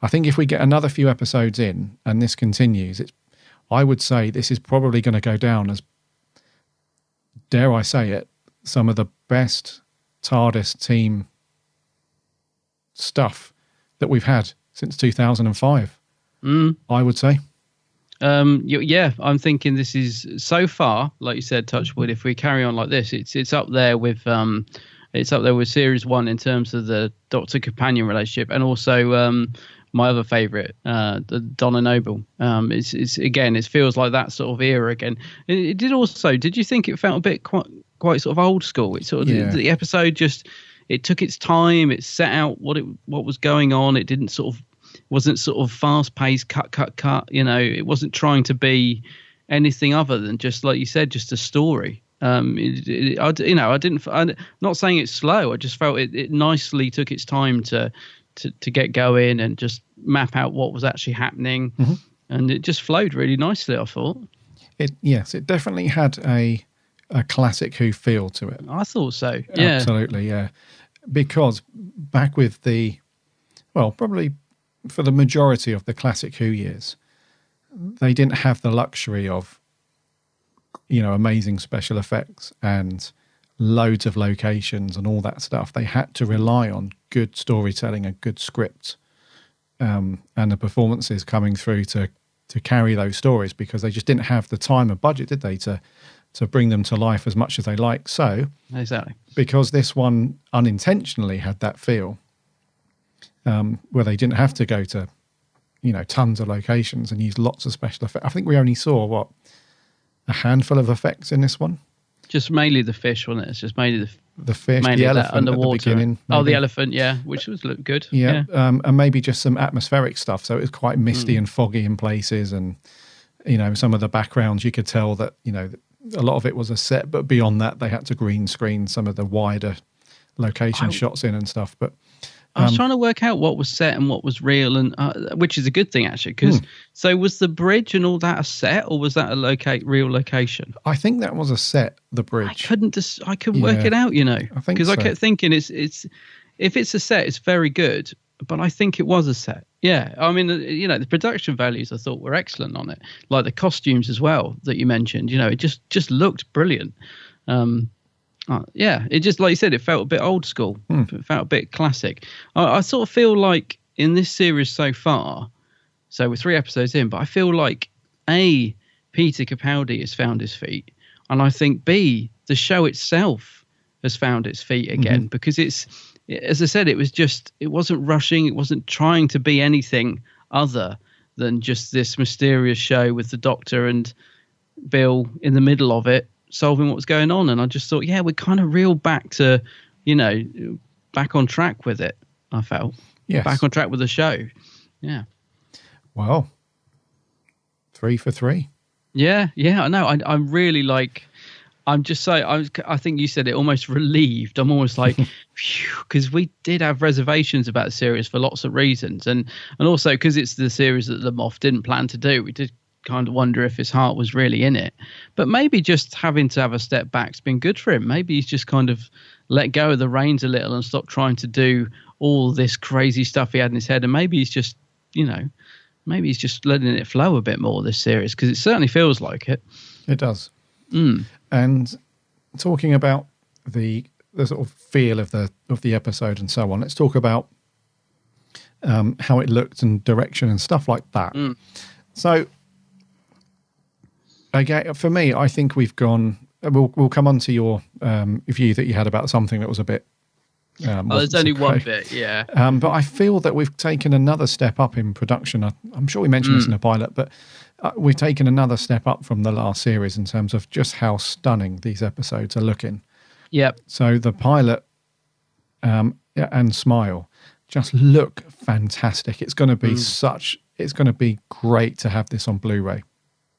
I think if we get another few episodes in and this continues, I would say this is probably going to go down as, dare I say it, some of the best TARDIS team stuff that we've had since 2005. I would say. I'm thinking this is, so far, like you said, Touchwood, if we carry on like this, it's up there with series 1 in terms of the Doctor companion relationship, and also my other favorite, the Donna Noble. It's again, it feels like that sort of era again. It did also. Did you think it felt a bit quite sort of old school? It sort of the episode just, it took its time. It set out what was going on. It didn't wasn't sort of fast paced, cut. It wasn't trying to be anything other than just, like you said, just a story. I'm not saying it's slow. I just felt it nicely took its time to get going and just map out what was actually happening, and it just flowed really nicely, I thought. It definitely had a classic Who feel to it. I thought so. Yeah, absolutely, yeah. Because back with probably for the majority of the classic Who years, they didn't have the luxury of, amazing special effects and loads of locations and all that stuff. They had to rely on good storytelling and good scripts, and the performances coming through to carry those stories, because they just didn't have the time and budget, did they, to bring them to life as much as they like. So exactly, because this one unintentionally had that feel, where they didn't have to go to, tons of locations and use lots of special effects. I think we only saw a handful of effects in this one. Just mainly the fish, wasn't it? It's just mainly the fish, the elephant underwater. At the beginning. Maybe. Oh, the elephant, yeah, which looked good. Yeah. And maybe just some atmospheric stuff. So it was quite misty and foggy in places, and some of the backgrounds you could tell that a lot of it was a set, but beyond that they had to green screen some of the wider location shots in and stuff. But I was trying to work out what was set and what was real, and which is a good thing, actually, because so was the bridge and all that a set, or was that a real location? I think that was a set, the bridge. I couldn't work it out, because I kept thinking it's if it's a set, it's very good, but I think it was a set. Yeah, I mean, the production values I thought were excellent on it, like the costumes as well that you mentioned. It just looked brilliant. It just, like you said, it felt a bit old school. It felt a bit classic. I sort of feel like in this series so far, so we're 3 episodes in, but I feel like A, Peter Capaldi has found his feet, and I think B, the show itself has found its feet again, because it's, as I said, it wasn't rushing, it wasn't trying to be anything other than just this mysterious show with the Doctor and Bill in the middle of it, solving what was going on. And I just thought, we're kind of real back to, back on track with it. I felt back on track with the show. Yeah. Well, 3 for 3. Yeah. I know. I'm really like, I'm just so, I think you said it, almost relieved. I'm almost like, because we did have reservations about the series for lots of reasons. And also because it's the series that the Moff didn't plan to do. We did kind of wonder if his heart was really in it, but maybe just having to have a step back's been good for him. Maybe he's just kind of let go of the reins a little and stopped trying to do all this crazy stuff he had in his head, and maybe he's just maybe he's just letting it flow a bit more, this series, because it certainly feels like it. It does. And talking about the sort of feel of the episode and so on, let's talk about how it looked and direction and stuff like that. So, again, for me, I think we've gone. We'll come on to your view that you had about something that was a bit. There's only one bit, yeah. But I feel that we've taken another step up in production. I'm sure we mentioned this in the pilot, but we've taken another step up from the last series in terms of just how stunning these episodes are looking. Yep. So the pilot and Smile just look fantastic. It's going to be it's going to be great to have this on Blu-ray.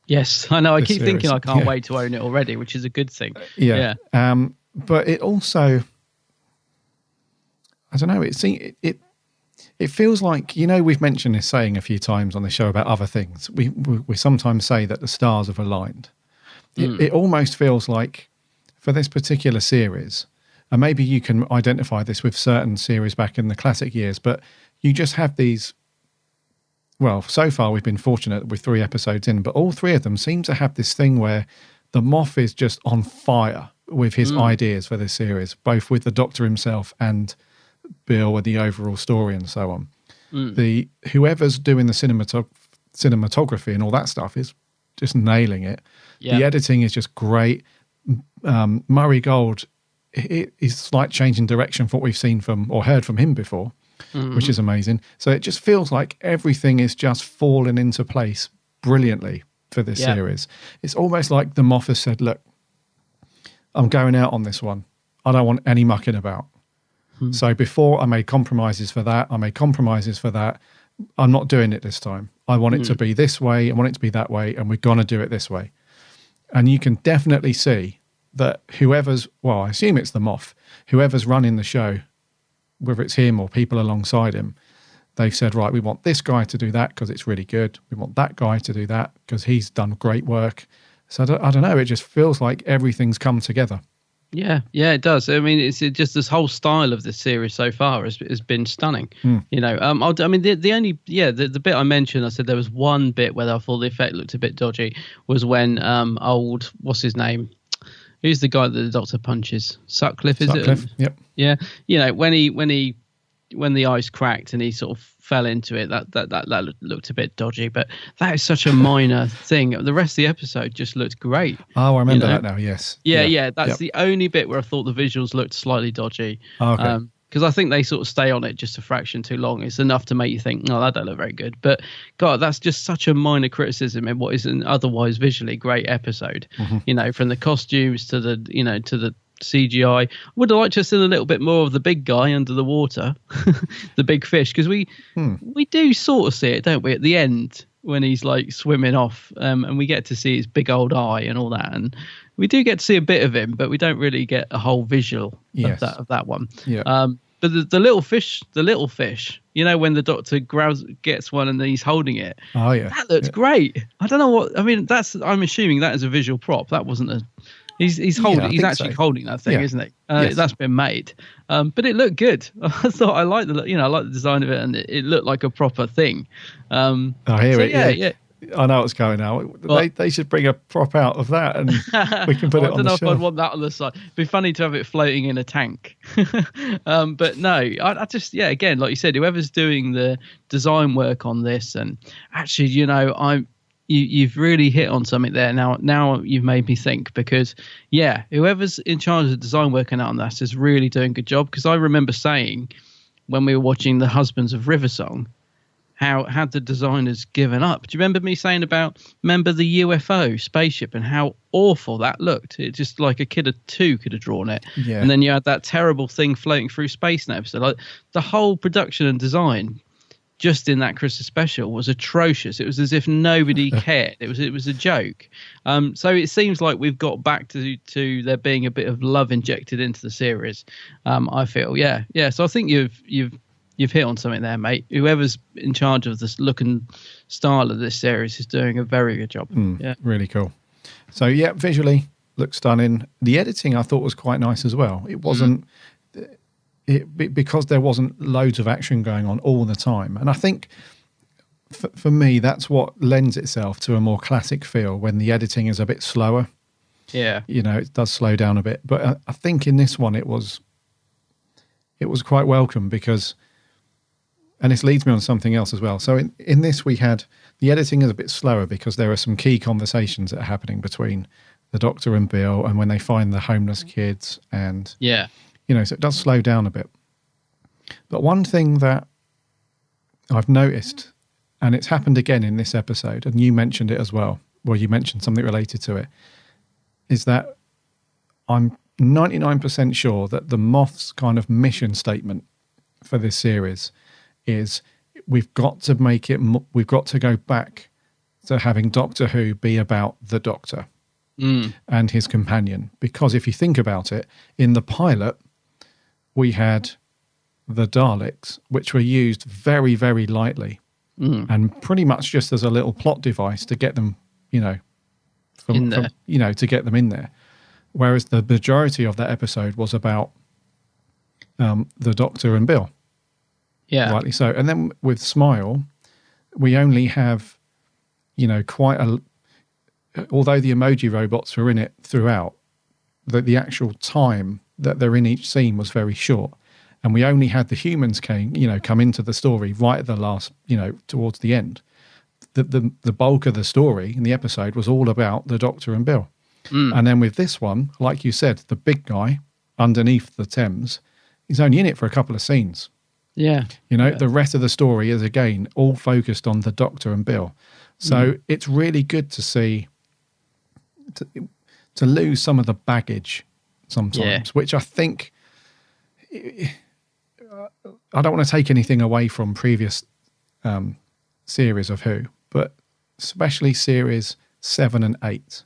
Yes, I know. I keep series. thinking I can't wait to own it already, which is a good thing. Yeah. But it also, I don't know. It feels like, we've mentioned this saying a few times on the show about other things. We sometimes say that the stars have aligned. It almost feels like for this particular series, and maybe you can identify this with certain series back in the classic years, but you just have these. Well, so far we've been fortunate with 3 episodes in, but all 3 of them seem to have this thing where the Moff is just on fire with his ideas for this series, both with the Doctor himself and Bill and the overall story and so on. Whoever's doing the cinematography and all that stuff is just nailing it. Yeah. The editing is just great. Murray Gold, he's like changing direction from what we've seen from or heard from him before. Which is amazing. So it just feels like everything is just falling into place brilliantly for this series. It's almost like the Moff has said, look, I'm going out on this one. I don't want any mucking about. So before I made compromises for that, I'm not doing it this time. I want it to be this way. I want it to be that way. And we're going to do it this way. And you can definitely see that I assume it's the Moff, whoever's running the show, whether it's him or people alongside him, they've said, right, we want this guy to do that because it's really good. We want that guy to do that because he's done great work. So I don't know. It just feels like everything's come together. Yeah, it does. I mean, it's just this whole style of this series so far has been stunning. The bit I mentioned, I said there was one bit where I thought the effect looked a bit dodgy, was when what's his name? Who's the guy that the Doctor punches? Sutcliffe, is it? Sutcliffe, yep. Yeah, when the ice cracked and he sort of fell into it, that looked a bit dodgy. But that is such a minor thing. The rest of the episode just looked great. Oh, I remember that now. Yes. Yeah. That's the only bit where I thought the visuals looked slightly dodgy. Oh, okay. Because I think they sort of stay on it just a fraction too long. It's enough to make you think, that don't look very good. But God, that's just such a minor criticism in what is an otherwise visually great episode. From the costumes to the CGI. I would have liked to have seen a little bit more of the big guy under the water, the big fish, because we do sort of see it, don't we, at the end when he's like swimming off, and we get to see his big old eye and all that, and we do get to see a bit of him, but we don't really get a whole visual of that one. Yeah. But the little fish, when the Doctor gets one and then he's holding it. Oh yeah, that looks great. I don't know what I mean. I'm assuming that is a visual prop. That wasn't a. He's holding. He's actually holding that thing, isn't he? Yes. That's been made, but it looked good. I thought I like the design of it, and it looked like a proper thing. I hear it. Yeah. I know what's going on. They should bring a prop out of that, and we can put it on the shelf. I don't know if I'd want that on the side. It'd be funny to have it floating in a tank. But no, I just again, like you said, whoever's doing the design work on this, and actually, you've really hit on something there. Now you've made me think, because whoever's in charge of design working on this is really doing a good job. Because I remember saying when we were watching The Husbands of Riversong, how had the designers given up? Do you remember me saying remember the UFO spaceship and how awful that looked? It just like a kid of 2 could have drawn it. Yeah. And then you had that terrible thing floating through space in that episode. Like the whole production and design just in that Christmas special was atrocious. It was as if nobody cared. It was a joke. So it seems like we've got back to there being a bit of love injected into the series. I feel, yeah. So I think you've hit on something there, mate. Whoever's in charge of this look and style of this series is doing a very good job. Really cool. So visually looks stunning. The editing I thought was quite nice as well. It wasn't. Because there wasn't loads of action going on all the time. And I think for me, that's what lends itself to a more classic feel when the editing is a bit slower. Yeah. It does slow down a bit. But I think in this one it was quite welcome because, and this leads me on something else as well. So in this we had, the editing is a bit slower because there are some key conversations that are happening between the Doctor and Bill, and when they find the homeless kids, and yeah, so it does slow down a bit. But one thing that I've noticed, and it's happened again in this episode, and you mentioned it as well, well, you mentioned something related to it, is that I'm 99% sure that the Moth's kind of mission statement for this series is we've got to go back to having Doctor Who be about the Doctor and his companion. Because if you think about it, in the pilot, we had the Daleks, which were used very, very lightly and pretty much just as a little plot device to get them, to get them in there. Whereas the majority of that episode was about the Doctor and Bill. Yeah. Rightly so. And then with Smile, we only have, quite a... Although the emoji robots were in it throughout, the actual time that they're in each scene was very short. And we only had the humans come into the story right at the last, towards the end. The bulk of the story in the episode was all about the Doctor and Bill. And then with this one, like you said, the big guy underneath the Thames, he's only in it for a couple of scenes. Yeah. The rest of the story is, again, all focused on the Doctor and Bill. So it's really good to see, to lose some of the baggage sometimes, which I think, I don't want to take anything away from previous series of Who, but especially series 7 and 8.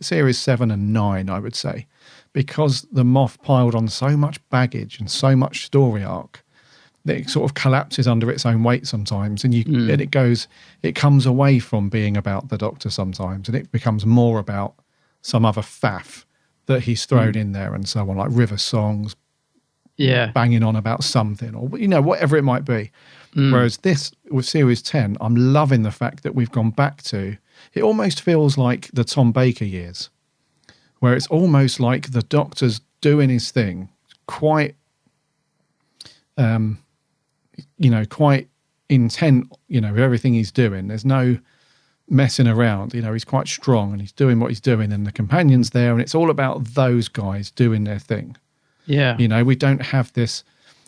Series 7 and 9, I would say, because the Moth piled on so much baggage and so much story arc that it sort of collapses under its own weight sometimes, and it comes away from being about the Doctor sometimes, and it becomes more about some other faff that he's thrown in there and so on, like River Songs, banging on about something, or whatever it might be. Whereas this, with Series 10, I'm loving the fact that we've gone back to, it almost feels like the Tom Baker years, where it's almost like the Doctor's doing his thing, quite, quite intent, with everything he's doing. There's no messing around. He's quite strong and he's doing what he's doing, and the companion's there, and it's all about those guys doing their thing. Yeah. We don't have this.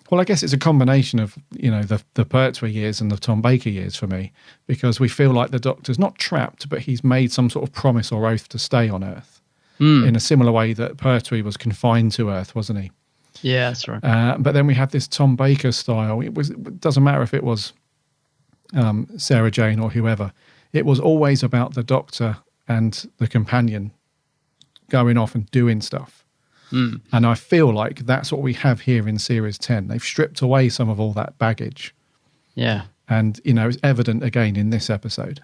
Well, I guess it's a combination of, the Pertwee years and the Tom Baker years for me, because we feel like the Doctor's not trapped, but he's made some sort of promise or oath to stay on Earth in a similar way that Pertwee was confined to Earth, wasn't he? Yeah, that's right. But then we have this Tom Baker style. It doesn't matter if it was Sarah Jane or whoever. It was always about the Doctor and the companion going off and doing stuff. And I feel like that's what we have here in Series 10. They've stripped away some of all that baggage. Yeah. And, it's evident again in this episode.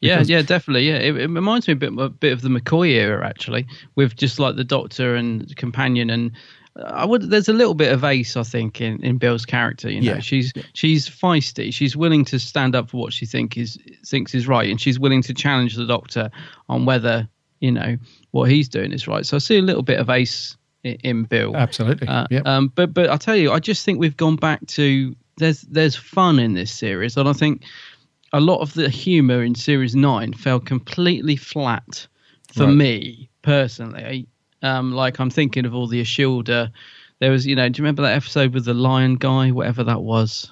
Yeah, definitely. Yeah, it reminds me a bit of the McCoy era, actually, with just like the Doctor and companion. And there's a little bit of Ace, I think, in Bill's character. She's feisty. She's willing to stand up for what she thinks is right, and she's willing to challenge the Doctor on whether what he's doing is right. So I see a little bit of Ace in Bill. Absolutely. But I tell you, I just think we've gone back to there's fun in this series, and I think a lot of the humour in Series 9 fell completely flat for me personally. Like I'm thinking of all the Ashilda. There was, do you remember that episode with the lion guy, whatever that was?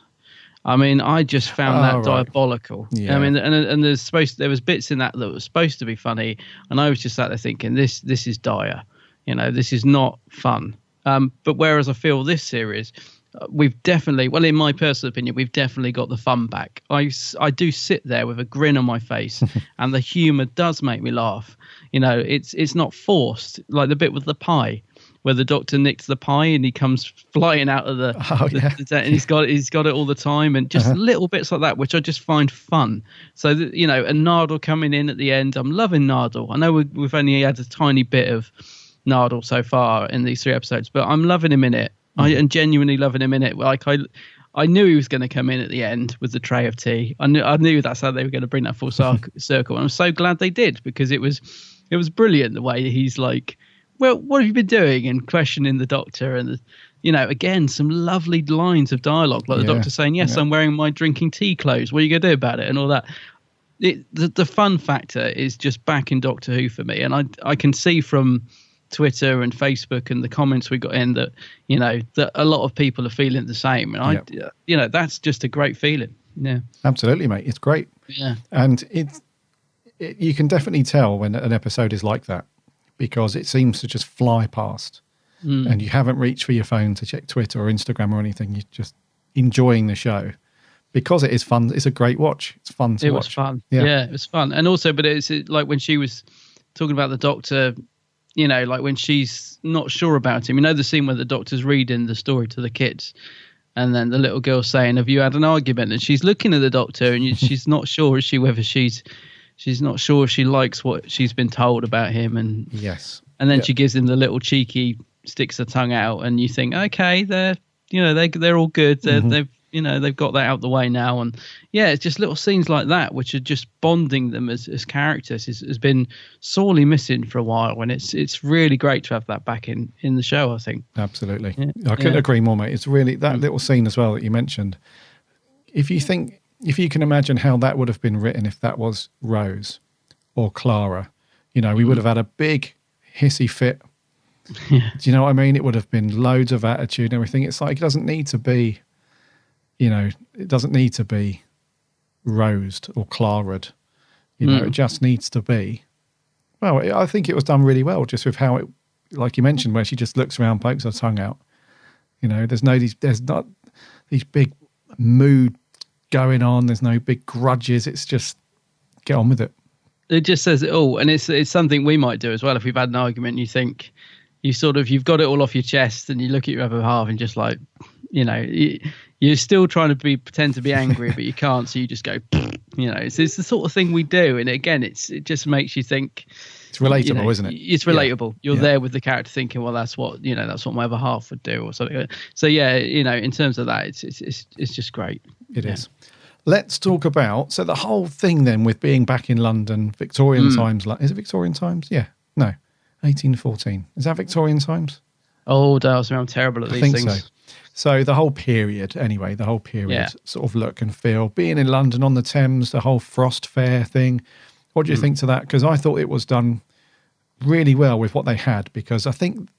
I mean, I just found that diabolical. Yeah. I mean, and there was bits in that was supposed to be funny, and I was just sat there thinking, this is dire. This is not fun. But whereas I feel this series, we've definitely, well, in my personal opinion, we've definitely got the fun back. I do sit there with a grin on my face, and the humour does make me laugh. It's not forced, like the bit with the pie, where the Doctor nicks the pie and he comes flying out of and he's got it all the time, and just little bits like that, which I just find fun. So and Nardole coming in at the end, I'm loving Nardole. I know we've only had a tiny bit of Nardole so far in these 3 episodes, but I'm loving him in it. I am genuinely loving him in it. Like I knew he was going to come in at the end with the tray of tea. I knew that's how they were going to bring that full circle. And I'm so glad they did, because it was brilliant the way he's like, well, what have you been doing? And questioning the doctor, and again, some lovely lines of dialogue, like the doctor saying, yes, I'm wearing my drinking tea clothes. What are you going to do about it? And all that. The fun factor is just back in Doctor Who for me. And I can see from Twitter and Facebook and the comments we got in that, that a lot of people are feeling the same. And that's just a great feeling. Yeah, absolutely, mate. It's great. Yeah. And you can definitely tell when an episode is like that, because it seems to just fly past and you haven't reached for your phone to check Twitter or Instagram or anything. You're just enjoying the show because it is fun. It's a great watch. It's fun to watch. It was fun. Yeah, it was fun. And also, but it's like when she was talking about the doctor, like when she's not sure about him, the scene where the doctor's reading the story to the kids and then the little girl's saying, have you had an argument? And she's looking at the doctor and she's not sure, is she, whether she's not sure if she likes what she's been told about him. And yes. And then she gives him the little cheeky, sticks her tongue out, and you think, okay, they're all good. They've got that out the way now. And it's just little scenes like that, which are just bonding them as characters, has been sorely missing for a while. And it's really great to have that back in the show, I think. Absolutely. I couldn't agree more, mate. It's really that little scene as well that you mentioned. If you can imagine how that would have been written if that was Rose or Clara, we would have had a big hissy fit. Yeah. Do you know what I mean? It would have been loads of attitude and everything. It's like, it doesn't need to be, it doesn't need to be rosed or Clara'd. It just needs to be. Well, I think it was done really well, just with how it, like you mentioned, where she just looks around, pokes her tongue out. There's not these big mood going on. There's no big grudges. It's just get on with it. It just says it all, and it's something we might do as well. If we've had an argument, you think you've got it all off your chest, and you look at your other half and just like, you're still trying to pretend to be angry, but you can't, so you just go, it's the sort of thing we do. And again, it just makes you think. It's relatable, isn't it? It's relatable. You're there with the character thinking, well, that's what my other half would do or something. So in terms of that, it's just great. It is. Let's talk about, so the whole thing then with being back in London, Victorian times. Is it Victorian times? Yeah. No. 1814. Is that Victorian times? Oh, Dales, I'm terrible at these things. I think so. So the whole period, sort of look and feel. Being in London on the Thames, the whole Frost Fair thing. What do you think to that? Because I thought it was done really well with what they had, because I think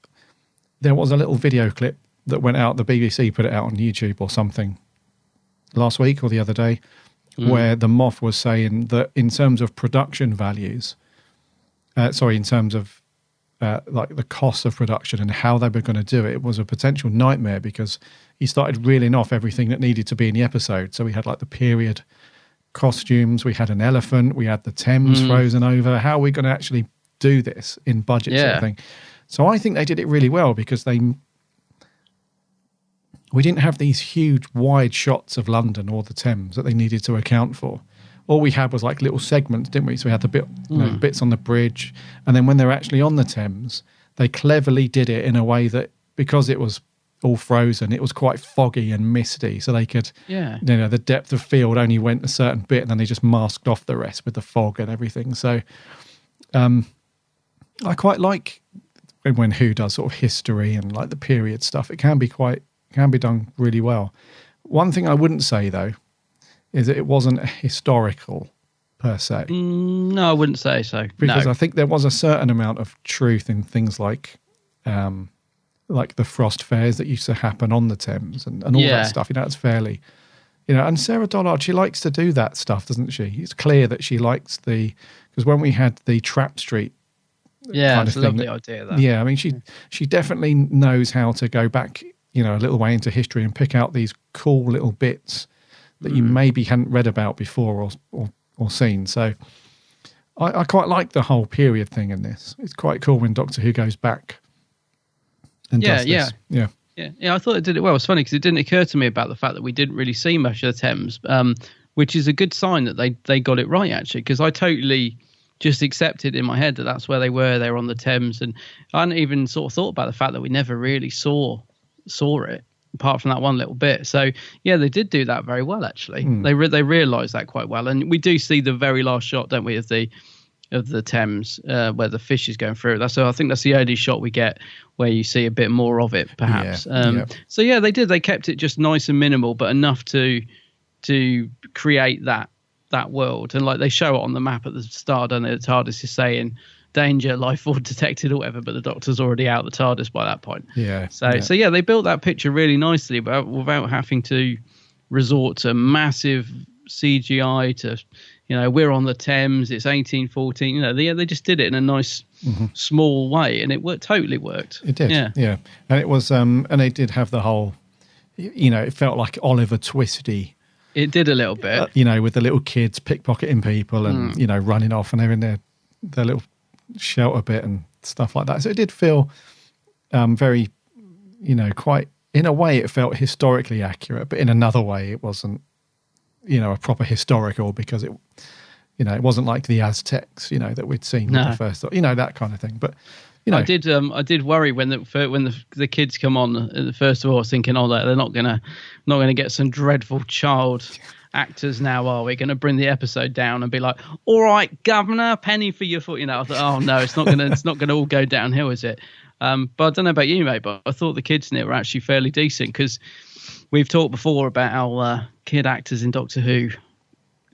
there was a little video clip that went out, the BBC put it out on YouTube or something last week or the other day, where the Moth was saying that in terms of production values, in terms of like the cost of production and how they were going to do it, it was a potential nightmare, because he started reeling off everything that needed to be in the episode. So we had like the period costumes, we had an elephant, we had the Thames frozen over. How are we going to actually do this in budget sort of thing? So I think they did it really well, because we didn't have these huge wide shots of London or the Thames that they needed to account for. All we had was like little segments, didn't we? So we had the bits on the bridge, and then when they're actually on the Thames, they cleverly did it in a way that, because it was all frozen, it was quite foggy and misty, so they could, the depth of field only went a certain bit, and then they just masked off the rest with the fog and everything. So I quite like when Who does sort of history and like the period stuff. It can be done really well. One thing I wouldn't say though is that it wasn't historical per se. No, I wouldn't say so. Because I think there was a certain amount of truth in things like the Frost Fairs that used to happen on the Thames and all that stuff. It's fairly, and Sarah Dollard, she likes to do that stuff, doesn't she? It's clear that she likes because when we had the Trap Street, it's a lovely idea. That. Yeah, I mean, she definitely knows how to go back, a little way into history and pick out these cool little bits that you maybe hadn't read about before or seen. So I quite like the whole period thing in this. It's quite cool when Doctor Who goes back and does this. Yeah, I thought it did it well. It's funny because it didn't occur to me about the fact that we didn't really see much of the Thames, which is a good sign that they got it right, actually, because I totally just accepted in my head that that's where they were. They were on the Thames, and I hadn't even sort of thought about the fact that we never really saw it. apart from that one little bit. So yeah, they did do that very well actually. They realised that quite well, and we do see the very last shot, don't we, of the Thames where the fish is going through. So I think that's the only shot we get where you see a bit more of it, perhaps. So yeah, they did. They kept it just nice and minimal, but enough to create that world. And like they show it on the map at the start, don't they? The TARDIS is saying danger, life form detected or whatever, but the Doctor's already out the TARDIS by that point. So yeah, they built that picture really nicely without having to resort to massive CGI to, we're on the Thames, it's 1814, they just did it in a nice small way, and it totally worked. It did. Yeah. And it was and they did have the whole, it felt like Oliver Twisty. It did a little bit. With the little kids pickpocketing people and, running off, and they're in their little shelter bit and stuff like that. So it did feel very, quite, in a way it felt historically accurate, but in another way it wasn't, a proper historical, because it, it wasn't like the Aztecs, that we'd seen with the first, that kind of thing. But, I did worry when the kids come on. First of all, I was thinking, they're not gonna get some dreadful child actors now, are we? Going to bring the episode down and be like, all right, Governor, penny for your foot. I thought, oh no, it's not gonna all go downhill, is it? But I don't know about you, mate, but I thought the kids in it were actually fairly decent, because we've talked before about how kid actors in Doctor Who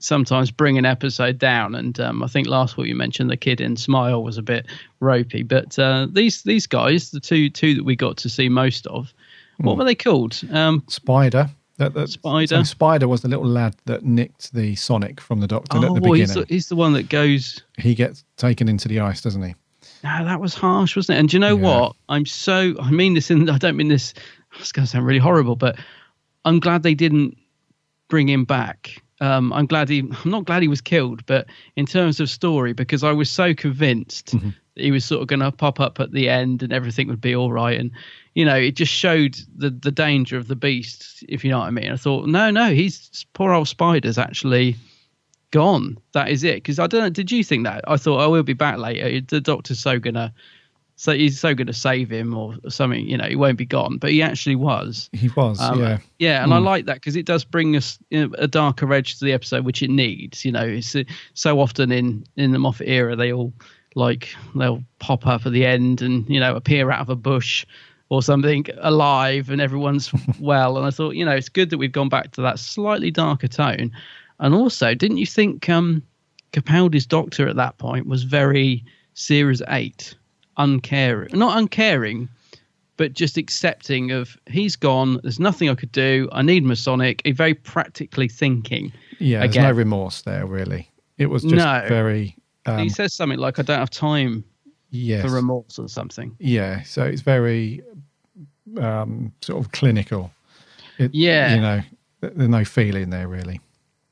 sometimes bring an episode down, and I think last week you mentioned the kid in Smile was a bit ropey, but these guys, the two that we got to see most of, what were they called? Spider. Spider. So Spider was the little lad that nicked the Sonic from the Doctor at the beginning. He's the one that goes. He gets taken into the ice, doesn't he? No, that was harsh, wasn't it? And do you know what? I mean this, and I don't mean this. It's going to sound really horrible, but I'm glad they didn't bring him back. I'm not glad he was killed, but in terms of story, because I was so convinced that he was sort of going to pop up at the end and everything would be all right. And, it just showed the danger of the beast, if you know what I mean. I thought, no, poor old Spider's actually gone. That is it. Because I don't know, did you think that? I thought, we'll be back later. The Doctor's he's so going to save him or something, he won't be gone. But he actually was. He was, yeah. Yeah, and I like that, because it does bring us a darker edge to the episode, which it needs. It's so often in the Moffat era, they'll pop up at the end and, appear out of a bush or something alive and everyone's well. And I thought, it's good that we've gone back to that slightly darker tone. And also, didn't you think Capaldi's Doctor at that point was very Series 8? Not uncaring, but just accepting of, he's gone, there's nothing I could do, I need Masonic, very practically thinking. Yeah, there's no remorse there, really. It was just very... he says something like, I don't have time for remorse or something. Yeah, so it's very sort of clinical. There's no feeling there, really.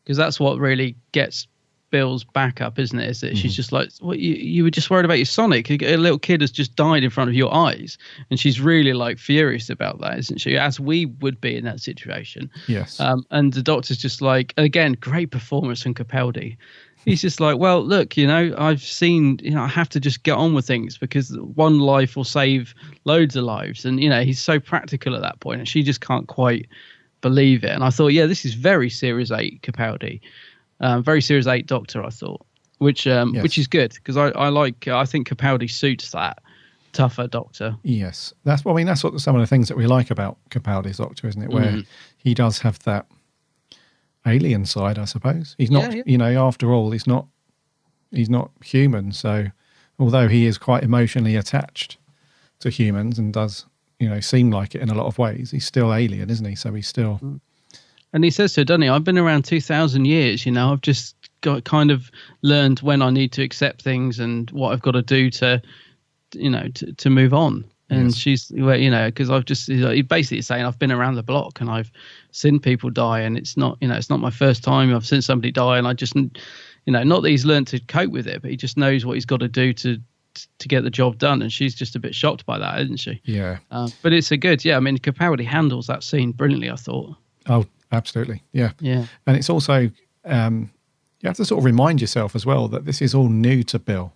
Because that's what really gets Bill's back up, isn't it? Is that she's just like, what, you were just worried about your Sonic. A little kid has just died in front of your eyes, and she's really like furious about that, isn't she? As we would be in that situation. Yes. And the Doctor's just like, again, great performance from Capaldi. He's just like, well, look, I've seen, I have to just get on with things, because one life will save loads of lives. And, he's so practical at that point, and she just can't quite believe it. And I thought, this is very Series 8 Capaldi. Very Series 8 Doctor, I thought, which is good, because I think Capaldi suits that tougher Doctor. Yes, that's what some of the things that we like about Capaldi's Doctor, isn't it? Where he does have that alien side, I suppose. He's not, after all, he's not human. So, although he is quite emotionally attached to humans and does, seem like it in a lot of ways, he's still alien, isn't he? So he's still. And he says so, doesn't he? I've been around 2,000 years, I've just got kind of learned when I need to accept things and what I've got to do to move on. And she's, because I've just, he's basically saying I've been around the block and I've seen people die, and it's not my first time I've seen somebody die, and I just, not that he's learned to cope with it, but he just knows what he's got to do to get the job done. And she's just a bit shocked by that, isn't she? Yeah. But it's Capaldi handles that scene brilliantly, I thought. Oh, absolutely. Yeah. Yeah. And it's also, you have to sort of remind yourself as well that this is all new to Bill.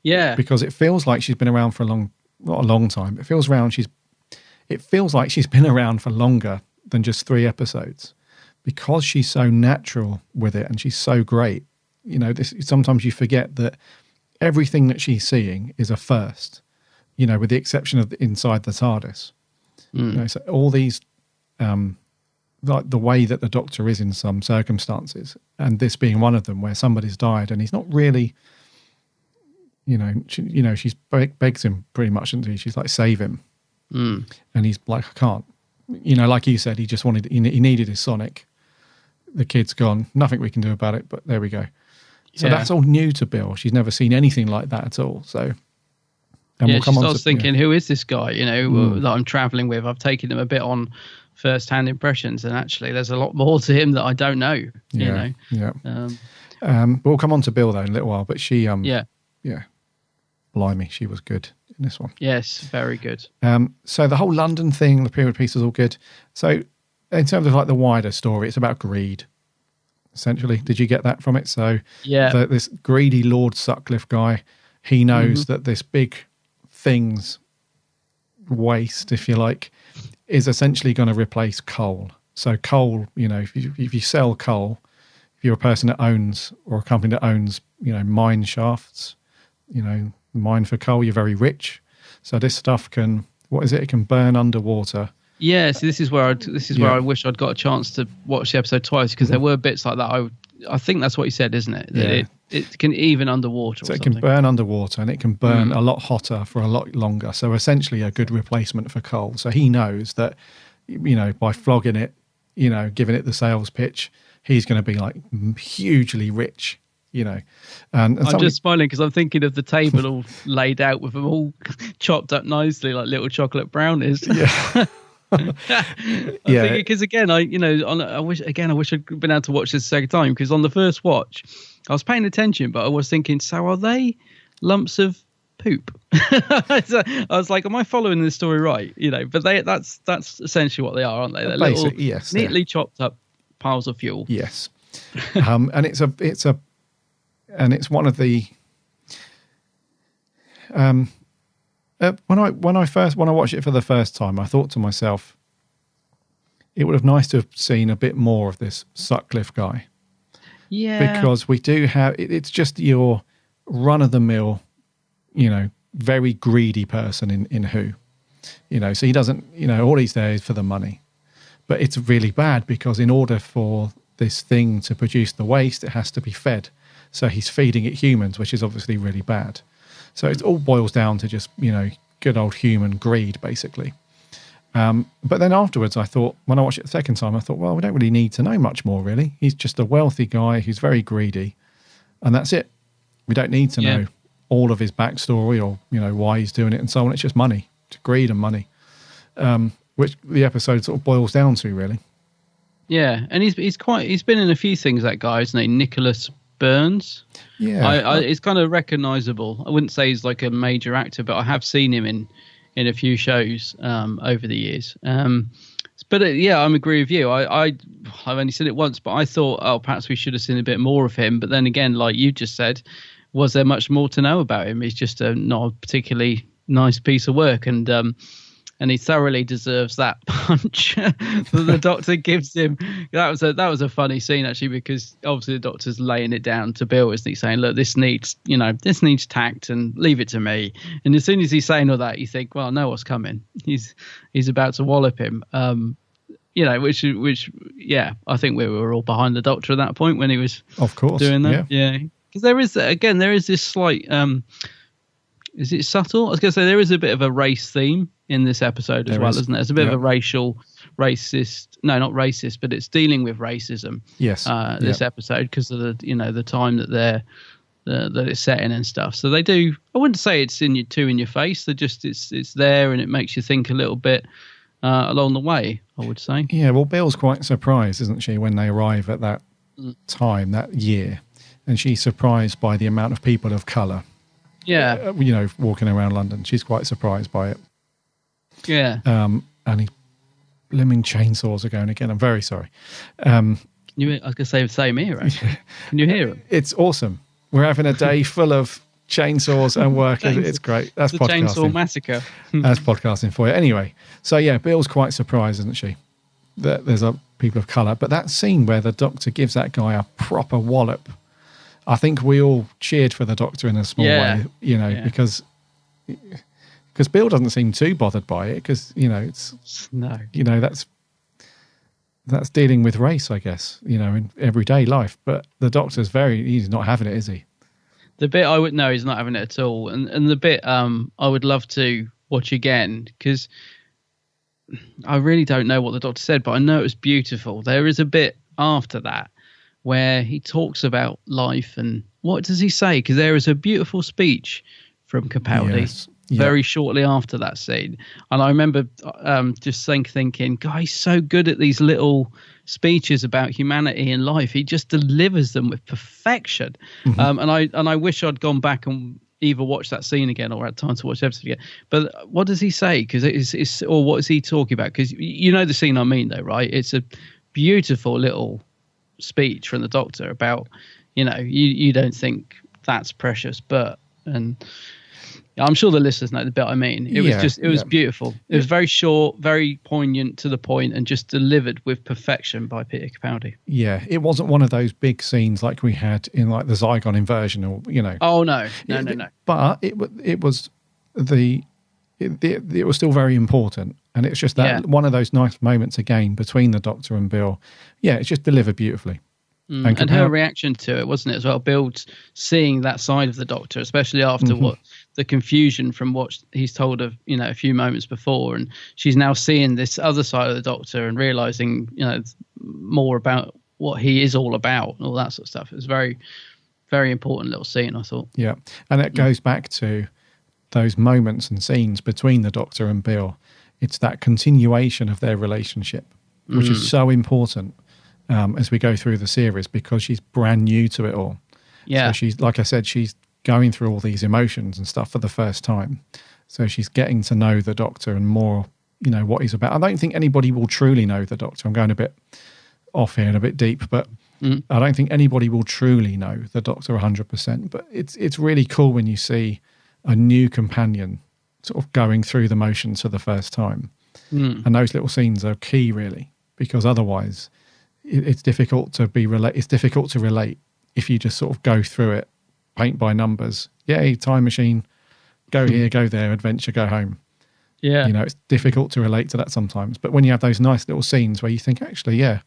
Yeah. Because it feels like she's been around for not a long time. It feels it feels like she's been around for longer than just 3 episodes because she's so natural with it and she's so great. You know, sometimes you forget that everything that she's seeing is a first, you know, with the exception of inside the TARDIS. You know, so all these, like the way that the Doctor is in some circumstances, and this being one of them where somebody's died and he's not really, she's begs him pretty much, isn't she? She's like, save him. And he's like, I can't. You know, like you said, he just wanted, he needed his Sonic. The kid's gone. Nothing we can do about it, but there we go. So that's all new to Bill. She's never seen anything like that at all. So, and she starts thinking, who is this guy, you know, that I'm traveling with? I've taken him a bit on first-hand impressions, and actually there's a lot more to him that I don't know, you know. Yeah. We'll come on to Bill, though, in a little while, but she, yeah. Blimey, she was good in this one. Yes, very good. So the whole London thing, the period piece is all good. So in terms of like the wider story, it's about greed, essentially. Did you get that from it? So this greedy Lord Sutcliffe guy, he knows that this big thing's waste, if you like, is essentially going to replace coal. So coal, you know, if you sell coal, if you're a person that owns, or a company that owns, you know, mine shafts, you know, mine for coal, you're very rich. So this stuff can, what is it? It can burn underwater. Yeah, so this is where I wish I'd got a chance to watch the episode twice, because there were bits like that. I think that's what you said, isn't it? That it can even underwater. So it can burn underwater, and it can burn a lot hotter for a lot longer. So essentially a good replacement for coal. So he knows that, you know, by flogging it, you know, giving it the sales pitch, he's going to be like hugely rich. You know, and I'm just smiling because I'm thinking of the table all laid out with them all chopped up nicely like little chocolate brownies. Yeah. Because again, I wish I'd been able to watch this a second time, because on the first watch I was paying attention, but I was thinking, so are they lumps of poop? So I was like, am I following this story right? You know, but that's essentially what they are, aren't they? They're little, neatly chopped up piles of fuel. Yes. And it's one of the when I watched it for the first time, I thought to myself, it would have nice to have seen a bit more of this Sutcliffe guy. Yeah. Because we do have, it's just your run-of-the-mill, you know, very greedy person in Who. You know, so he doesn't, you know, all he's there is for the money. But it's really bad because in order for this thing to produce the waste, it has to be fed. So he's feeding it humans, which is obviously really bad. So it all boils down to just, you know, good old human greed, basically. But then afterwards, I thought, when I watched it the second time, I thought, well, we don't really need to know much more, really. He's just a wealthy guy who's very greedy, and that's it. We don't need to know all of his backstory or, you know, why he's doing it and so on. It's just money. It's greed and money, which the episode sort of boils down to, really. Yeah, and he's been in a few things, that guy, isn't he? Nicholas Burns. Yeah, it's kind of recognisable. I wouldn't say he's like a major actor, but I have seen him in a few shows over the years. But I agree with you. I've only seen it once, but I thought, perhaps we should have seen a bit more of him. But then again, like you just said, was there much more to know about him? He's just not a particularly nice piece of work, and he thoroughly deserves that punch that the Doctor gives him. That was a funny scene, actually, because obviously the Doctor's laying it down to Bill, isn't he, saying, look, this needs tact and leave it to me. And as soon as he's saying all that, you think, well, I know what's coming. He's about to wallop him. You know, which I think we were all behind the Doctor at that point when he was doing that. Yeah. Because there is this slight, is it subtle? I was going to say there is a bit of a race theme in this episode as well, isn't there? It's a bit of a racist, no, not racist, but it's dealing with racism. Yes. This episode, because of the time that that it's set in and stuff. So they do, I wouldn't say it's in your face. They're just, it's there, and it makes you think a little bit along the way, I would say. Yeah, well, Bill's quite surprised, isn't she, when they arrive at that time, that year, and she's surprised by the amount of people of colour. Yeah. You know, walking around London. She's quite surprised by it. Yeah. And his blooming chainsaws are going again. I'm very sorry. I was going to say the same here, actually. Can you hear them? It's awesome. We're having a day full of chainsaws and working. It's great. That's the podcasting. Chainsaw Massacre. That's podcasting for you. Anyway, so yeah, Bill's quite surprised, isn't she, that there's people of colour. But that scene where the Doctor gives that guy a proper wallop, I think we all cheered for the Doctor in a small way, because Bill doesn't seem too bothered by it, because that's dealing with race, I guess, in everyday life. But the Doctor's he's not having it, is he? The bit I would know he's not having it at all, and the bit I would love to watch again, because I really don't know what the Doctor said, but I know it was beautiful. There is a bit after that where he talks about life, and what does he say? Because there is a beautiful speech from Capaldi very shortly after that scene, and I remember just thinking, God, he's so good at these little speeches about humanity and life. He just delivers them with perfection. And I wish I'd gone back and either watched that scene again or had time to watch the episode again. But what does he say? Because it's or what is he talking about? Because you know the scene I mean, though, right? It's a beautiful little speech from the Doctor about, you don't think that's precious, but I'm sure the listeners know the bit I mean. It was beautiful. It was very short, very poignant, to the point, and just delivered with perfection by Peter Capaldi. Yeah, it wasn't one of those big scenes like we had in like the Zygon inversion, or Oh no. But it was it was still very important, and it's just that one of those nice moments again between the Doctor and Bill. Yeah, it's just delivered beautifully. And her reaction to it, wasn't it, as well? Bill seeing that side of the Doctor, especially after what the confusion from what he's told of, a few moments before, and she's now seeing this other side of the Doctor and realizing, more about what he is all about and all that sort of stuff. It was very, very important little scene, I thought. Yeah, and it goes back to those moments and scenes between the Doctor and Bill. It's that continuation of their relationship, which is so important. As we go through the series, because she's brand new to it all. Yeah. So she's, like I said, she's going through all these emotions and stuff for the first time. So she's getting to know the Doctor and more, what he's about. I don't think anybody will truly know the Doctor. I'm going a bit off here and a bit deep, but I don't think anybody will truly know the Doctor 100%. But it's really cool when you see a new companion sort of going through the motions for the first time. And those little scenes are key, really, because otherwise it's difficult to relate if you just sort of go through it, paint by numbers. Yay, time machine, go here, go there, adventure, go home. Yeah. It's difficult to relate to that sometimes. But when you have those nice little scenes where you think, actually, I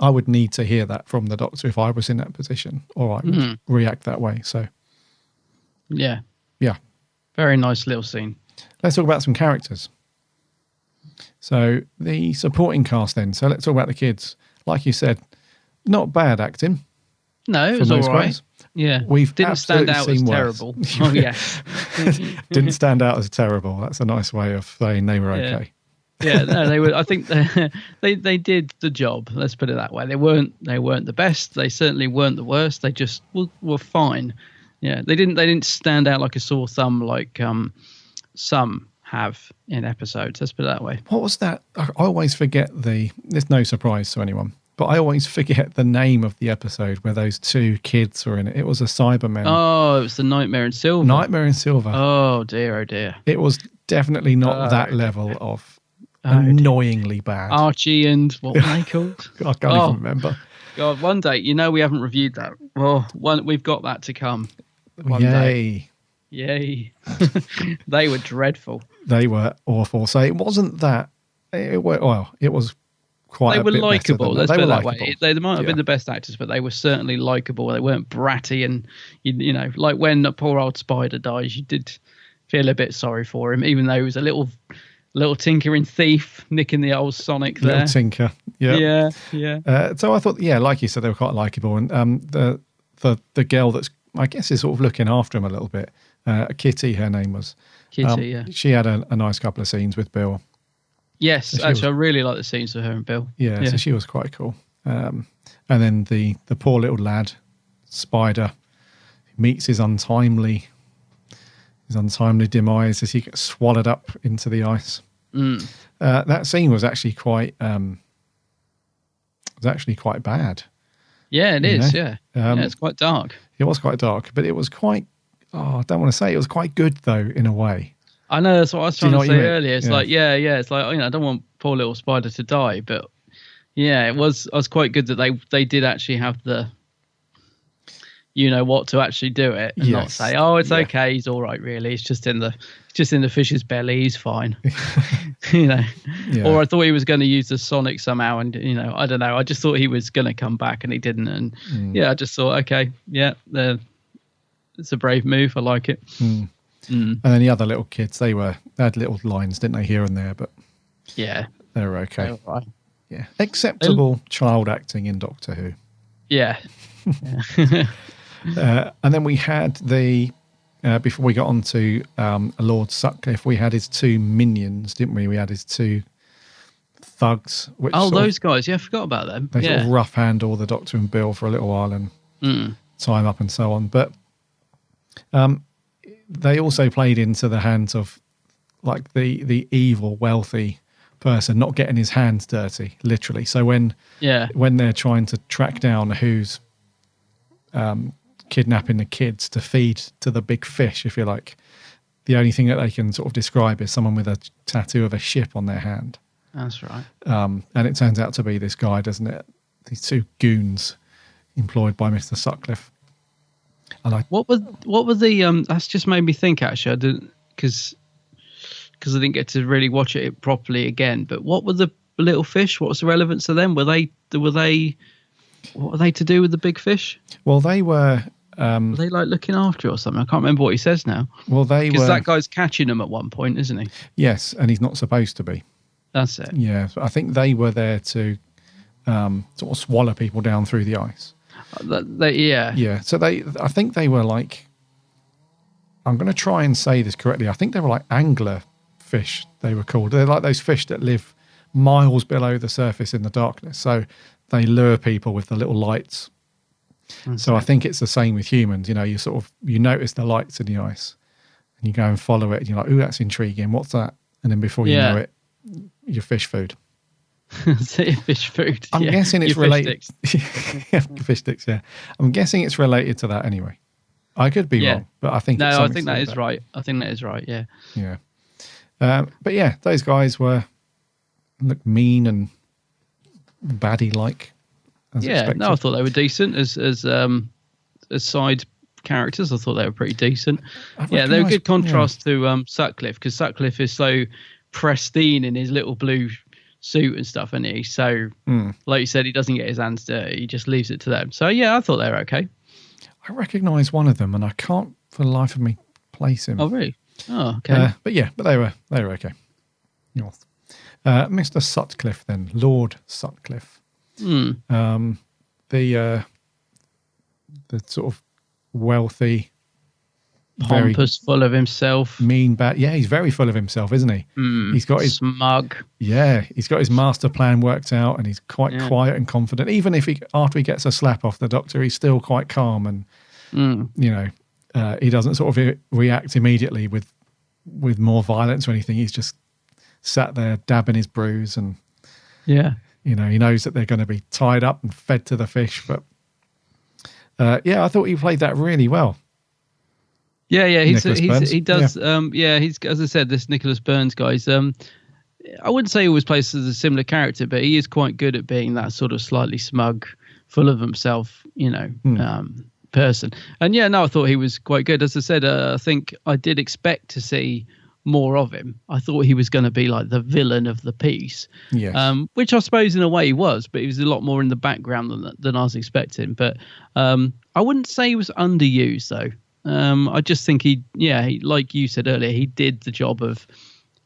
would need to hear that from the Doctor if I was in that position, or I would react that way. So, yeah. Very nice little scene. Let's talk about some characters. So the supporting cast then. So let's talk about the kids. Like you said, not bad acting. No, it was all right. Guys. Yeah. Didn't stand out as terrible. Oh, yeah. Didn't stand out as terrible. That's a nice way of saying they were okay. Yeah, no, they were. I think they did the job. Let's put it that way. They weren't the best. They certainly weren't the worst. They just were fine. Yeah, they didn't stand out like a sore thumb like some have in episodes. Let's put it that way. What was that? I always forget there's no surprise to anyone, but I always forget the name of the episode where those two kids were in it. It was a Cybermen. Oh, it was the Nightmare in Silver. Nightmare in Silver. Oh dear, oh dear. It was definitely not that level of annoyingly bad. Archie and what were they called? I can't even remember. God, one day, we haven't reviewed that. Well, we've got that to come. One day. Yay. They were dreadful. They were awful. So it wasn't that. It was quite. They were likable. Let's put it that way. They might have been Yeah. the best actors, but they were certainly likable. They weren't bratty, and like when the poor old Spider dies, you did feel a bit sorry for him, even though he was a little tinkering thief nicking the old Sonic there. Little tinker. Yeah. Yeah. So I thought, like you said, they were quite likable, and the girl that's, I guess, is sort of looking after him a little bit. Kitty, her name was. Kitty, yeah. She had a nice couple of scenes with Bill. Yes, so actually, I really like the scenes with her and Bill. Yeah, so she was quite cool. And then the poor little lad, Spider, meets his untimely demise as he gets swallowed up into the ice. That scene was actually quite bad. Yeah, it is. Yeah, it's quite dark. It was quite dark, but it was quite. Oh, I don't want to say it was quite good though, in a way. I know that's what I was trying to say earlier. It's like, it's like, I don't want poor little Spider to die, but yeah, it was quite good that they did actually have the, what to actually do it and not say, oh, it's okay, he's all right, really. It's just in the fish's belly, he's fine. Or I thought he was going to use the Sonic somehow, and I don't know. I just thought he was going to come back, and he didn't. And I just thought, okay, it's a brave move. I like it. And then the other little kids, they had little lines, didn't they, here and there, but yeah, they were okay. They were right. Yeah, acceptable child acting in Doctor Who. Yeah. And then we had before we got on to Lord Sutcliffe, we had his two minions, didn't we? We had his two thugs. Which those guys. Yeah, I forgot about them. They sort of rough handle the Doctor and Bill for a little while and tie him up and so on. But they also played into the hands of like the evil, wealthy person not getting his hands dirty, literally. So when they're trying to track down who's kidnapping the kids to feed to the big fish, if you like, the only thing that they can sort of describe is someone with a tattoo of a ship on their hand. That's right. And it turns out to be this guy, doesn't it? These two goons employed by Mr. Sutcliffe. What was the that's just made me think, actually. I didn't, because I didn't get to really watch it properly again, but what were the little fish? What was the relevance of them? What were they to do with the big fish? Well, they were they like looking after it or something? I can't remember what he says now. Well, because that guy's catching them at one point, isn't he? Yes, and he's not supposed to be. That's it. Yeah, I think they were there to sort of swallow people down through the ice. Yeah. So I think they were like, I'm going to try and say this correctly. I think they were like angler fish. They were called. They're like those fish that live miles below the surface in the darkness. So they lure people with the little lights. I think it's the same with humans. You notice the lights in the ice, and you go and follow it, and you're like, "Ooh, that's intriguing. What's that?" And then before you know it, your fish food. Fish food. I'm guessing it's related. Fish sticks. Yeah, I'm guessing it's related to that anyway. I could be wrong, but I think I think that is right. I think that is right. Yeah. Yeah. But yeah, those guys look mean and baddie like. Yeah, I thought they were decent as side characters. I thought they were pretty decent. Yeah, they were a good contrast to Sutcliffe, because Sutcliffe is so pristine in his little blue suit and stuff, isn't he? So, like you said, he doesn't get his hands dirty. He just leaves it to them. So, yeah, I thought they were okay. I recognise one of them, and I can't for the life of me place him. Oh, really? Oh, okay. But they were okay. Mr. Sutcliffe, then, Lord Sutcliffe. The sort of wealthy, pompous, full of himself, mean, bad. Yeah, he's very full of himself, isn't he? He's got his smug. Yeah, he's got his master plan worked out, and he's quite quiet and confident. Even if after he gets a slap off the Doctor, he's still quite calm, and he doesn't sort of react immediately with more violence or anything. He's just sat there dabbing his brews, and he knows that they're going to be tied up and fed to the fish. But I thought he played that really well. Yeah, he does. Yeah. He's, as I said, this Nicholas Burns guy's. I wouldn't say he always plays as a similar character, but he is quite good at being that sort of slightly smug, full of himself, person. And I thought he was quite good. As I said, I think I did expect to see more of him. I thought he was going to be like the villain of the piece, which I suppose in a way he was, but he was a lot more in the background than I was expecting. But I wouldn't say he was underused though. I just think he, like you said earlier, he did the job of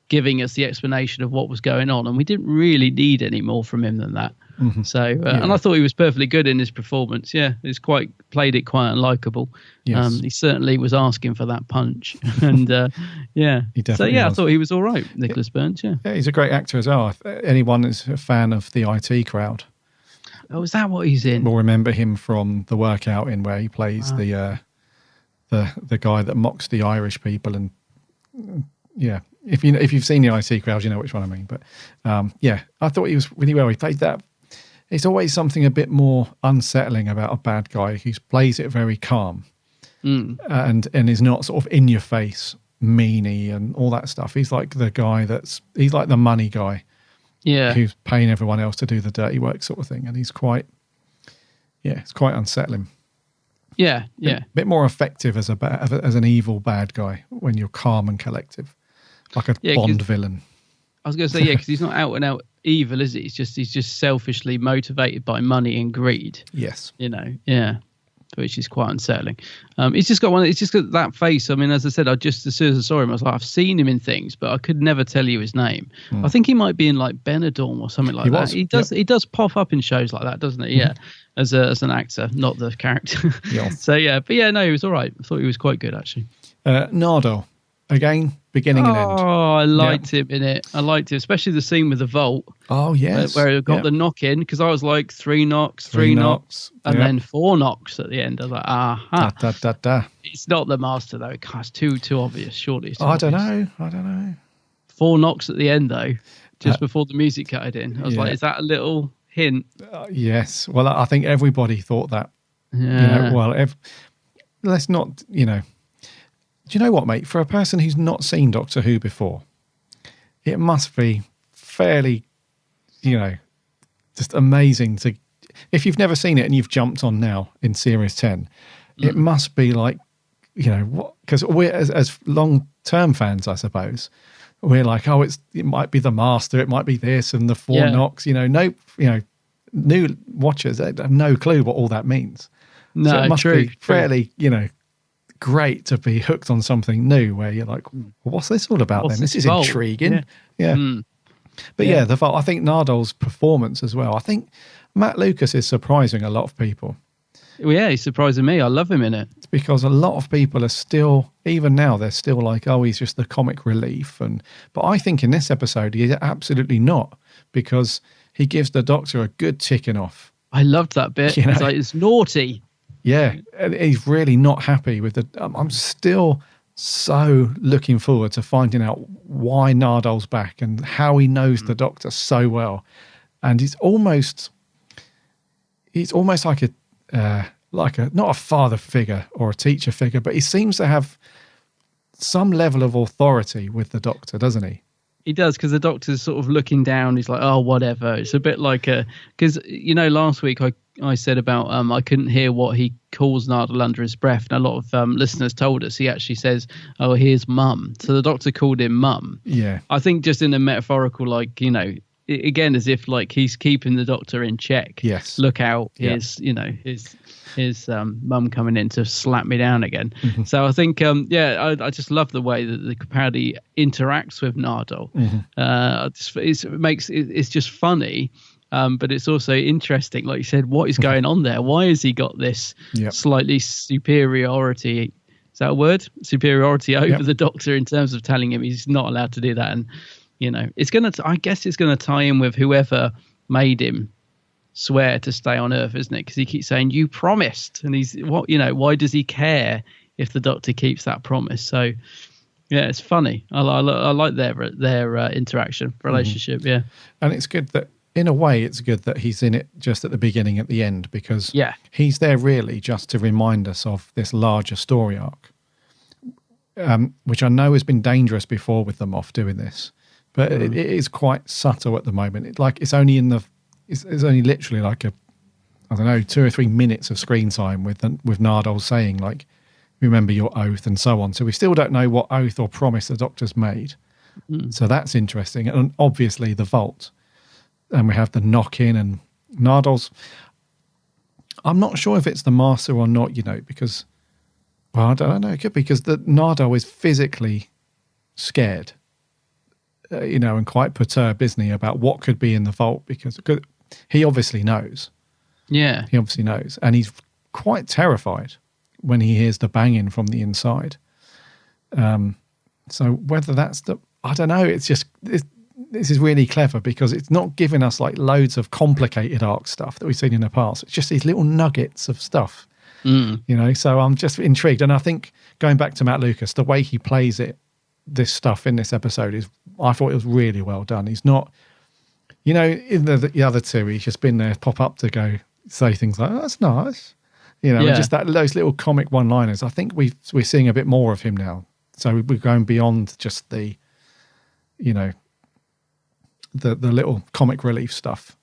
giving us the explanation of what was going on, and we didn't really need any more from him than that. Mm-hmm. So, and I thought he was perfectly good in his performance. Yeah, he's played it quite unlikable. Yes. He certainly was asking for that punch, and he definitely was. I thought he was all right, Nicholas Burns. Yeah, he's a great actor as well. Anyone that's a fan of the IT Crowd. Oh, is that what he's in? We'll remember him from the Workout, in where he plays the guy that mocks the Irish people, and if you've seen the IT Crowd, you know which one I mean. But I thought he was really well. He played that. It's always something a bit more unsettling about a bad guy who plays it very calm and is not sort of in your face, meanie and all that stuff. He's like the guy he's like the money guy, who's paying everyone else to do the dirty work sort of thing, and he's it's quite unsettling. Yeah. A bit more effective as an evil bad guy when you're calm and collective, like a Bond villain. I was going to say, because he's not out and out evil, is he? He's just selfishly motivated by money and greed. Yes. Which is quite unsettling. He's just got that face. I mean, as I said, as soon as I saw him, I was like, I've seen him in things, but I could never tell you his name. I think he might be in like Benidorm or something like that. He does pop up in shows like that, doesn't he? Yeah. As an actor, not the character. So no, he was all right. I thought he was quite good actually. Nardole, again, beginning and end. Oh, I liked him in it. I liked it, especially the scene with the vault. Oh yes, where it got the knock in, because I was like 3 knocks, 3 knocks, and then 4 knocks at the end. I was like, aha. It's not the master though. It's too obvious. Surely. I don't know. 4 knocks at the end though, just before the music cut in. I was like, is that a little hint? Yes. Well, I think everybody thought that. Yeah. Let's not. Do you know what, mate? For a person who's not seen Doctor Who before, it must be fairly, just amazing to. If you've never seen it and you've jumped on now in Series 10, it must be like, what? Because we're as long-term fans, I suppose, we're like, it might be the Master, it might be this, and the 4 knocks. New watchers they have no clue what all that means. No, so it must true, be fairly, great to be hooked on something new where you're like, well, what's this all about then? This is intriguing. Yeah. But the vault, I think Nardole's performance as well. I think Matt Lucas is surprising a lot of people. Well, yeah, he's surprising me. I love him in it. It's because a lot of people are still, even now, they're still like, oh, he's just the comic relief. But I think in this episode, he's absolutely not, because he gives the Doctor a good ticking off. I loved that bit. It's like, it's naughty. Yeah, and he's really not happy with the. I'm still so looking forward to finding out why Nardole's back and how he knows the Doctor so well, and he's almost like a not a father figure or a teacher figure, but he seems to have some level of authority with the Doctor, doesn't he? He does, because the Doctor's sort of looking down. He's like, oh, whatever. It's a bit like because last week I said about I couldn't hear what he calls Nardole under his breath, and a lot of listeners told us he actually says, oh, here's Mum. So the Doctor called him Mum. Yeah. I think just in a metaphorical, again, as if like he's keeping the Doctor in check. Yes. Look out, his mum coming in to slap me down again. Mm-hmm. So I think I just love the way that the Capaldi interacts with Nardole. Mm-hmm. It's just funny, but it's also interesting, like you said, what is going on there? Why has he got this slightly superiority? Is that a word? Superiority over the Doctor in terms of telling him he's not allowed to do that. And I guess it's gonna tie in with whoever made him swear to stay on Earth, isn't it? Because he keeps saying, you promised, and why does he care if the Doctor keeps that promise? So yeah, it's funny. I like their interaction relationship. Yeah, and it's good that in a way it's good that he's in it just at the beginning, at the end, because he's there really just to remind us of this larger story arc, which I know has been dangerous before with them off doing this, but it is quite subtle at the moment. It's only it's only literally like 2 or 3 minutes of screen time with Nardole saying, like, remember your oath and so on. So we still don't know what oath or promise the Doctor's made. So that's interesting. And obviously the vault. And we have the knock-in and Nardole's. I'm not sure if it's the Master or not, because, well, I don't know. It could be because Nardole is physically scared, and quite perturbed, isn't he, about what could be in the vault, because he obviously knows. Yeah. He obviously knows. And he's quite terrified when he hears the banging from the inside. So whether that's I don't know. It's just, this is really clever because it's not giving us like loads of complicated arc stuff that we've seen in the past. It's just these little nuggets of stuff, so I'm just intrigued. And I think going back to Matt Lucas, the way he plays this stuff in this episode I thought it was really well done. He's not You know, in the other two, he's just been there, pop up to go say things like, oh, that's nice. You know, and just those little comic one-liners. I think we're seeing a bit more of him now. So we're going beyond just the, you know, the little comic relief stuff.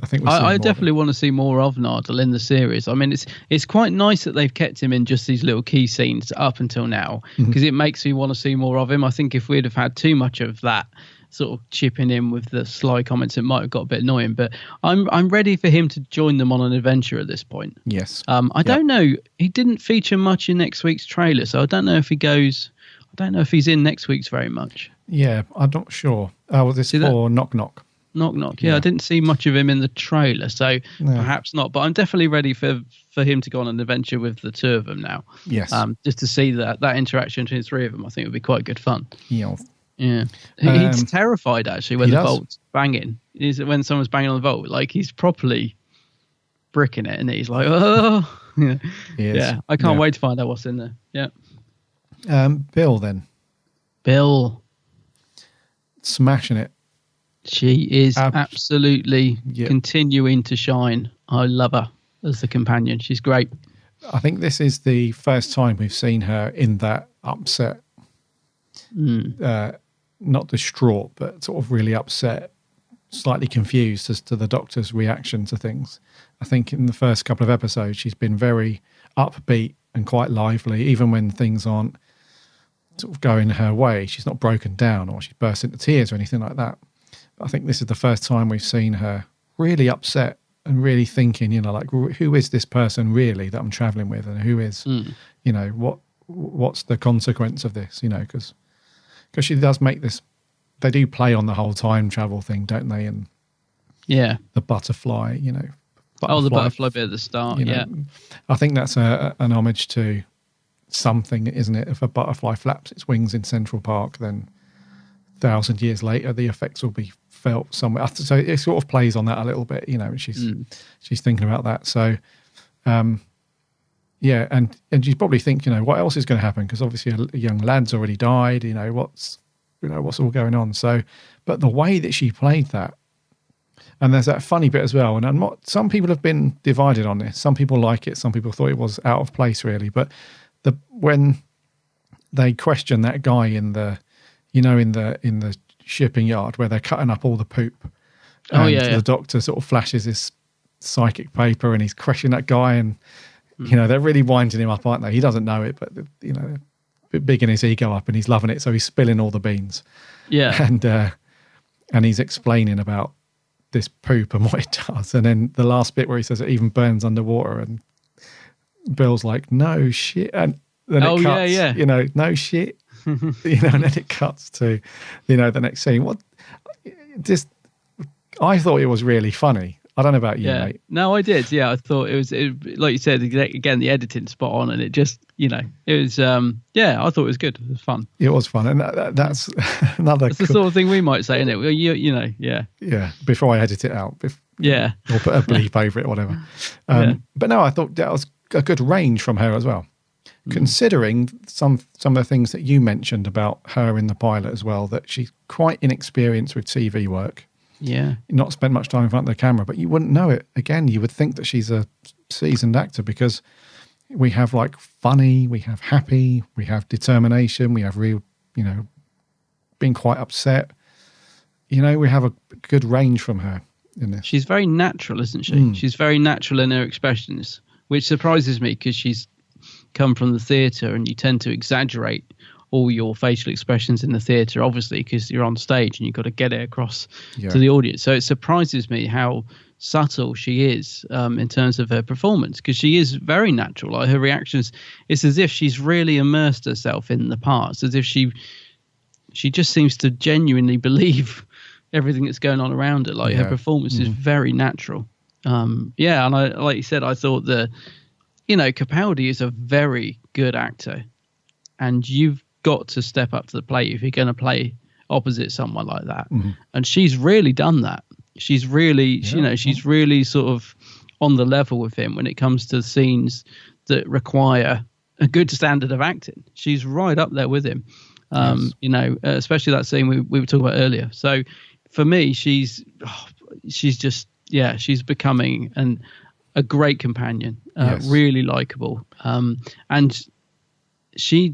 I think I definitely want to see more of Nardal in the series. I mean, it's quite nice that they've kept him in just these little key scenes up until now, because it makes me want to see more of him. I think if we'd have had too much of that sort of chipping in with the sly comments, it might have got a bit annoying. But I'm ready for him to join them on an adventure at this point. Yes. I don't know. He didn't feature much in next week's trailer, so I don't know if he goes. I don't know if he's in next week's very much. Yeah, I'm not sure. Oh, well, this for Knock Knock. Knock Knock. Yeah, I didn't see much of him in the trailer, so perhaps not. But I'm definitely ready for him to go on an adventure with the two of them now. Yes. Just to see that interaction between the three of them, I think would be quite good fun. Yeah. Yeah. He's terrified, actually, when the bolt's banging. When someone's banging on the bolt, like he's properly bricking it, and he's like, oh. Yeah. I can't wait to find out what's in there. Yeah. Bill, then. Bill. Smashing it. She is absolutely continuing to shine. I love her as the companion. She's great. I think this is the first time we've seen her in that upset, not distraught, but sort of really upset, slightly confused as to the Doctor's reaction to things. I think in the first couple of episodes, she's been very upbeat and quite lively, even when things aren't sort of going her way. She's not broken down or she's burst into tears or anything like that. I think this is the first time we've seen her really upset and really thinking, you know, like, who is this person really that I'm traveling with, and who is, you know, what's the consequence of this, you know, because she does make this, they do play on the whole time travel thing, don't they? And the butterfly, you know. The butterfly bit at the start, you know, I think that's an homage to something, isn't it? If a butterfly flaps its wings in Central Park, then 1,000 years later, the effects will be felt somewhere. So it sort of plays on that a little bit, you know, and she's thinking about that. So, and she's probably thinking, you know, what else is going to happen? Because obviously a young lad's already died, you know, what's all going on. So, but the way that she played that, and there's that funny bit as well. And some people have been divided on this. Some people like it. Some people thought it was out of place, really. But when they question that guy in the shipping yard where they're cutting up all the poop, and the Doctor sort of flashes this psychic paper and he's crushing that guy, and you know, they're really winding him up, aren't they? He doesn't know it, but you know, bigging his ego up, and he's loving it, so he's spilling all the beans. And he's explaining about this poop and what it does, and then the last bit where he says it even burns underwater, and Bill's like, no shit, and then it cuts, you know, no shit. You know, and then it cuts to, you know, the next scene. I thought it was really funny. I don't know about you, mate. No, I did. Yeah, I thought it was like you said, again, the editing spot on, and it just, you know, it was, I thought it was good. It was fun. It was fun. And that's another... That's the sort of thing we might say, isn't it? Well, you know, yeah. Yeah, before I edit it out. Or put a bleep over it, whatever. But no, I thought that was a good range from her as well. Considering some of the things that you mentioned about her in the pilot as well, that she's quite inexperienced with TV work. Yeah. Not spent much time in front of the camera, but you wouldn't know it. Again, you would think that she's a seasoned actor, because we have like funny, we have happy, we have determination, we have real, you know, being quite upset. You know, we have a good range from her in this. She's very natural, isn't she? She's very natural in her expressions, which surprises me, because she's come from the theatre, and you tend to exaggerate all your facial expressions in the theatre, obviously, because you're on stage and you've got to get it across to the audience. So it surprises me how subtle she is in terms of her performance, because she is very natural. Like, her reactions, it's as if she's really immersed herself in the parts, as if she just seems to genuinely believe everything that's going on around her. Like, her performance is very natural. And I, like you said, I thought Capaldi is a very good actor, and you've got to step up to the plate if you're going to play opposite someone like that. And she's really done that. She's really, she's really sort of on the level with him when it comes to scenes that require a good standard of acting. She's right up there with him. Especially that scene we were talking about earlier. So for me, she's just she's becoming a great companion, really likable, and she,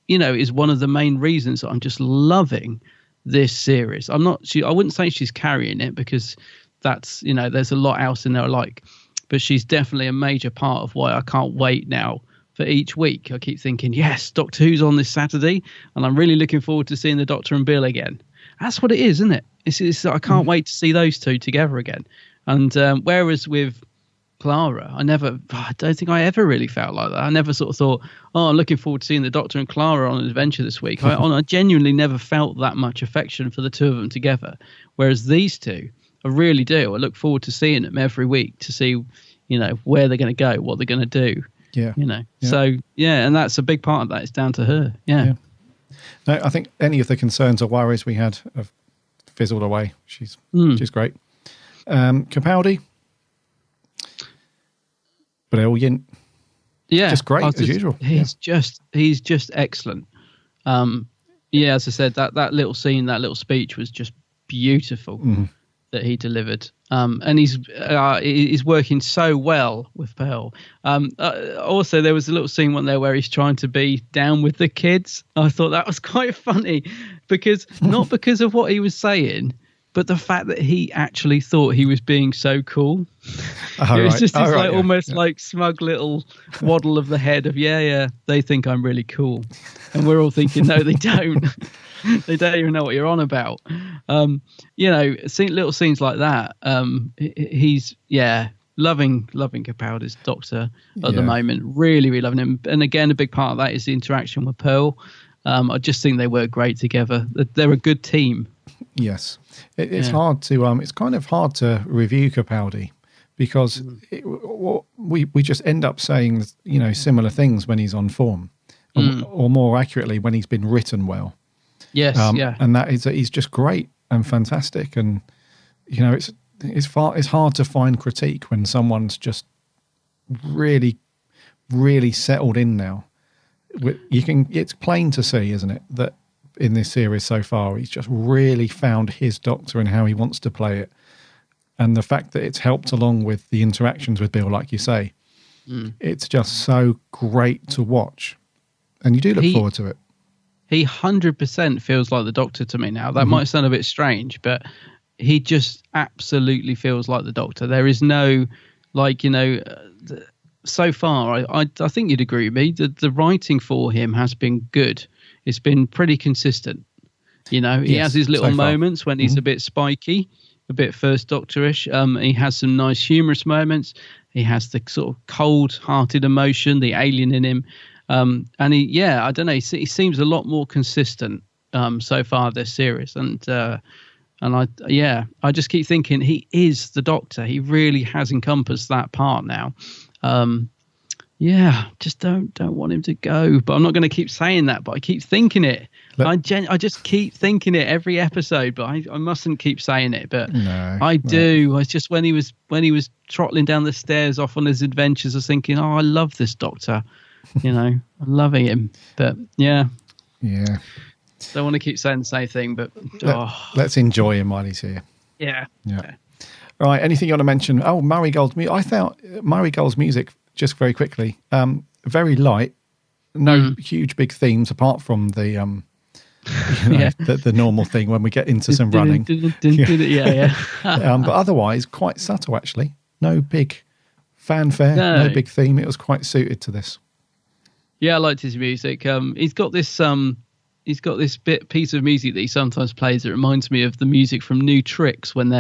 is one of the main reasons that I'm just loving this series. I wouldn't say she's carrying it, because that's, there's a lot else in there I like, but she's definitely a major part of why I can't wait now for each week. I keep thinking, yes, Doctor Who's on this Saturday, and I'm really looking forward to seeing the Doctor and Bill again. That's what it is, isn't it? It's I can't wait to see those two together again. And whereas with Clara, I don't think I ever really felt like that. I never sort of thought, I'm looking forward to seeing the Doctor and Clara on an adventure this week. I genuinely never felt that much affection for the two of them together. Whereas these two, I really do. I look forward to seeing them every week to see, where they're going to go, what they're going to do. Yeah. So, and that's a big part of that. It's down to her. Yeah. No, I think any of the concerns or worries we had have fizzled away. She's great. Capaldi. Brilliant. Yeah. Just great as usual. He's just excellent. As I said, that little scene, that little speech was just beautiful that he delivered. And he's working so well with Pearl. Also, there was a little scene one there where he's trying to be down with the kids. I thought that was quite funny, because not because of what he was saying, but the fact that he actually thought he was being so cool. It was just this almost like smug little waddle of the head of, they think I'm really cool. And we're all thinking, no, they don't. They don't even know what you're on about. Little scenes like that. He's loving Capaldi's Doctor at the moment. Really, really loving him. And again, a big part of that is the interaction with Pearl. I just think they work great together. They're a good team. Yes, it's hard to it's kind of hard to review Capaldi, because we just end up saying similar things when he's on form, or more accurately when he's been written well. Yes, and that is that he's just great and fantastic, and it's hard to find critique when someone's just really, really settled in now. It's plain to see, isn't it, that in this series so far, he's just really found his Doctor and how he wants to play it. And the fact that it's helped along with the interactions with Bill, like you say, it's just so great to watch. And you do look forward to it. He 100% feels like the Doctor to me now. That might sound a bit strange, but he just absolutely feels like the Doctor. There is no, so far, I think you'd agree with me, that the writing for him has been good. It's been pretty consistent. He has his little moments when he's a bit spiky, a bit First Doctor-ish. He has some nice humorous moments. He has the sort of cold-hearted emotion, the alien in him. And I don't know, he seems a lot more consistent so far this series. And I just keep thinking he is the Doctor. He really has encompassed that part now. Just don't want him to go. But I'm not going to keep saying that, but I keep thinking it. I just keep thinking it every episode, but I mustn't keep saying it. But no, I do. It's just when he was trottling down the stairs off on his adventures, I was thinking, I love this Doctor. I'm loving him. But don't want to keep saying the same thing. But let's enjoy him while he's here. Yeah. All right. Anything you want to mention? Oh, Murray Gold's music. I thought Murray Gold's music, just very quickly, very light. No huge big themes apart from the the normal thing when we get into some running. But otherwise, quite subtle actually. No big fanfare, no big theme. It was quite suited to this. Yeah, I liked his music. He's got this piece of music that he sometimes plays that reminds me of the music from New Tricks when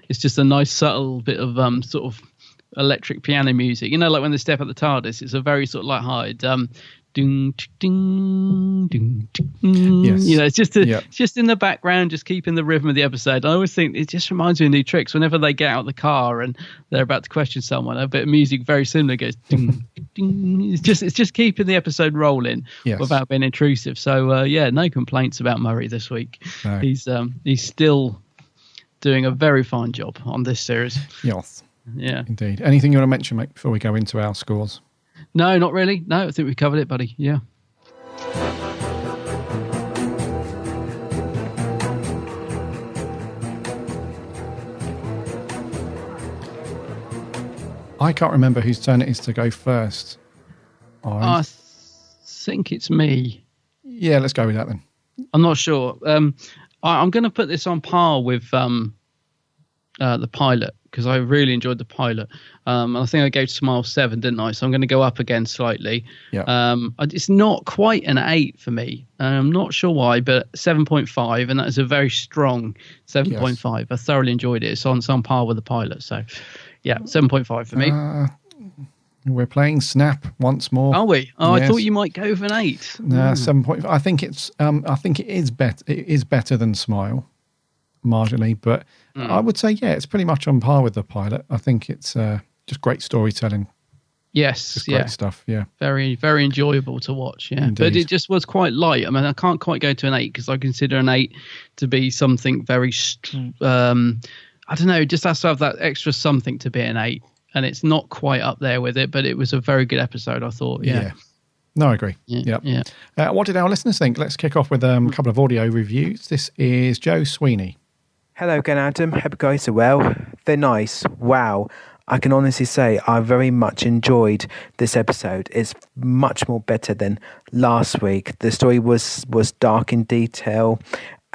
it's just a nice subtle bit of sort of electric piano music. Like when they step at the TARDIS, it's a very sort of light-hearted ding, ding, ding, ding. Yes. It's just just in the background, just keeping the rhythm of the episode. I always think it just reminds me of New Tricks. Whenever they get out of the car and they're about to question someone, a bit of music very similar goes ding, ding. It's just keeping the episode rolling without being intrusive. So no complaints about Murray this week. No. He's still doing a very fine job on this series. Yes. Yeah. Indeed. Anything you want to mention, mate, before we go into our scores? No, not really. No, I think we covered it, buddy. Yeah. I can't remember whose turn it is to go first. I think it's me. Yeah, let's go with that then. I'm not sure. I'm going to put this on par with the pilot, because I really enjoyed the pilot. I think I gave Smile 7, didn't I? So I'm going to go up again slightly. Yeah. It's not quite an 8 for me. I'm not sure why, but 7.5, and that is a very strong 7.5. Yes. I thoroughly enjoyed it. It's on par with the pilot. So, yeah, 7.5 for me. We're playing Snap once more. Are we? Oh, yes. I thought you might go for an 8. No, 7.5. I think it's. I think it is better. It is better than Smile, marginally, but I would say it's pretty much on par with the pilot. I think it's just great storytelling. Yes, just great stuff. Yeah, very, very enjoyable to watch. Yeah, Indeed. But it just was quite light. I mean, I can't quite go to an 8 because I consider an 8 to be something very. I don't know. Just has to have that extra something to be an 8. And it's not quite up there with it, but it was a very good episode, I thought. Yeah. No, I agree. Yeah. What did our listeners think? Let's kick off with a couple of audio reviews. This is Joe Sweeney. Hello again, Adam. Hope you guys are well. They're nice. Wow. I can honestly say I very much enjoyed this episode. It's much more better than last week. The story was dark in detail,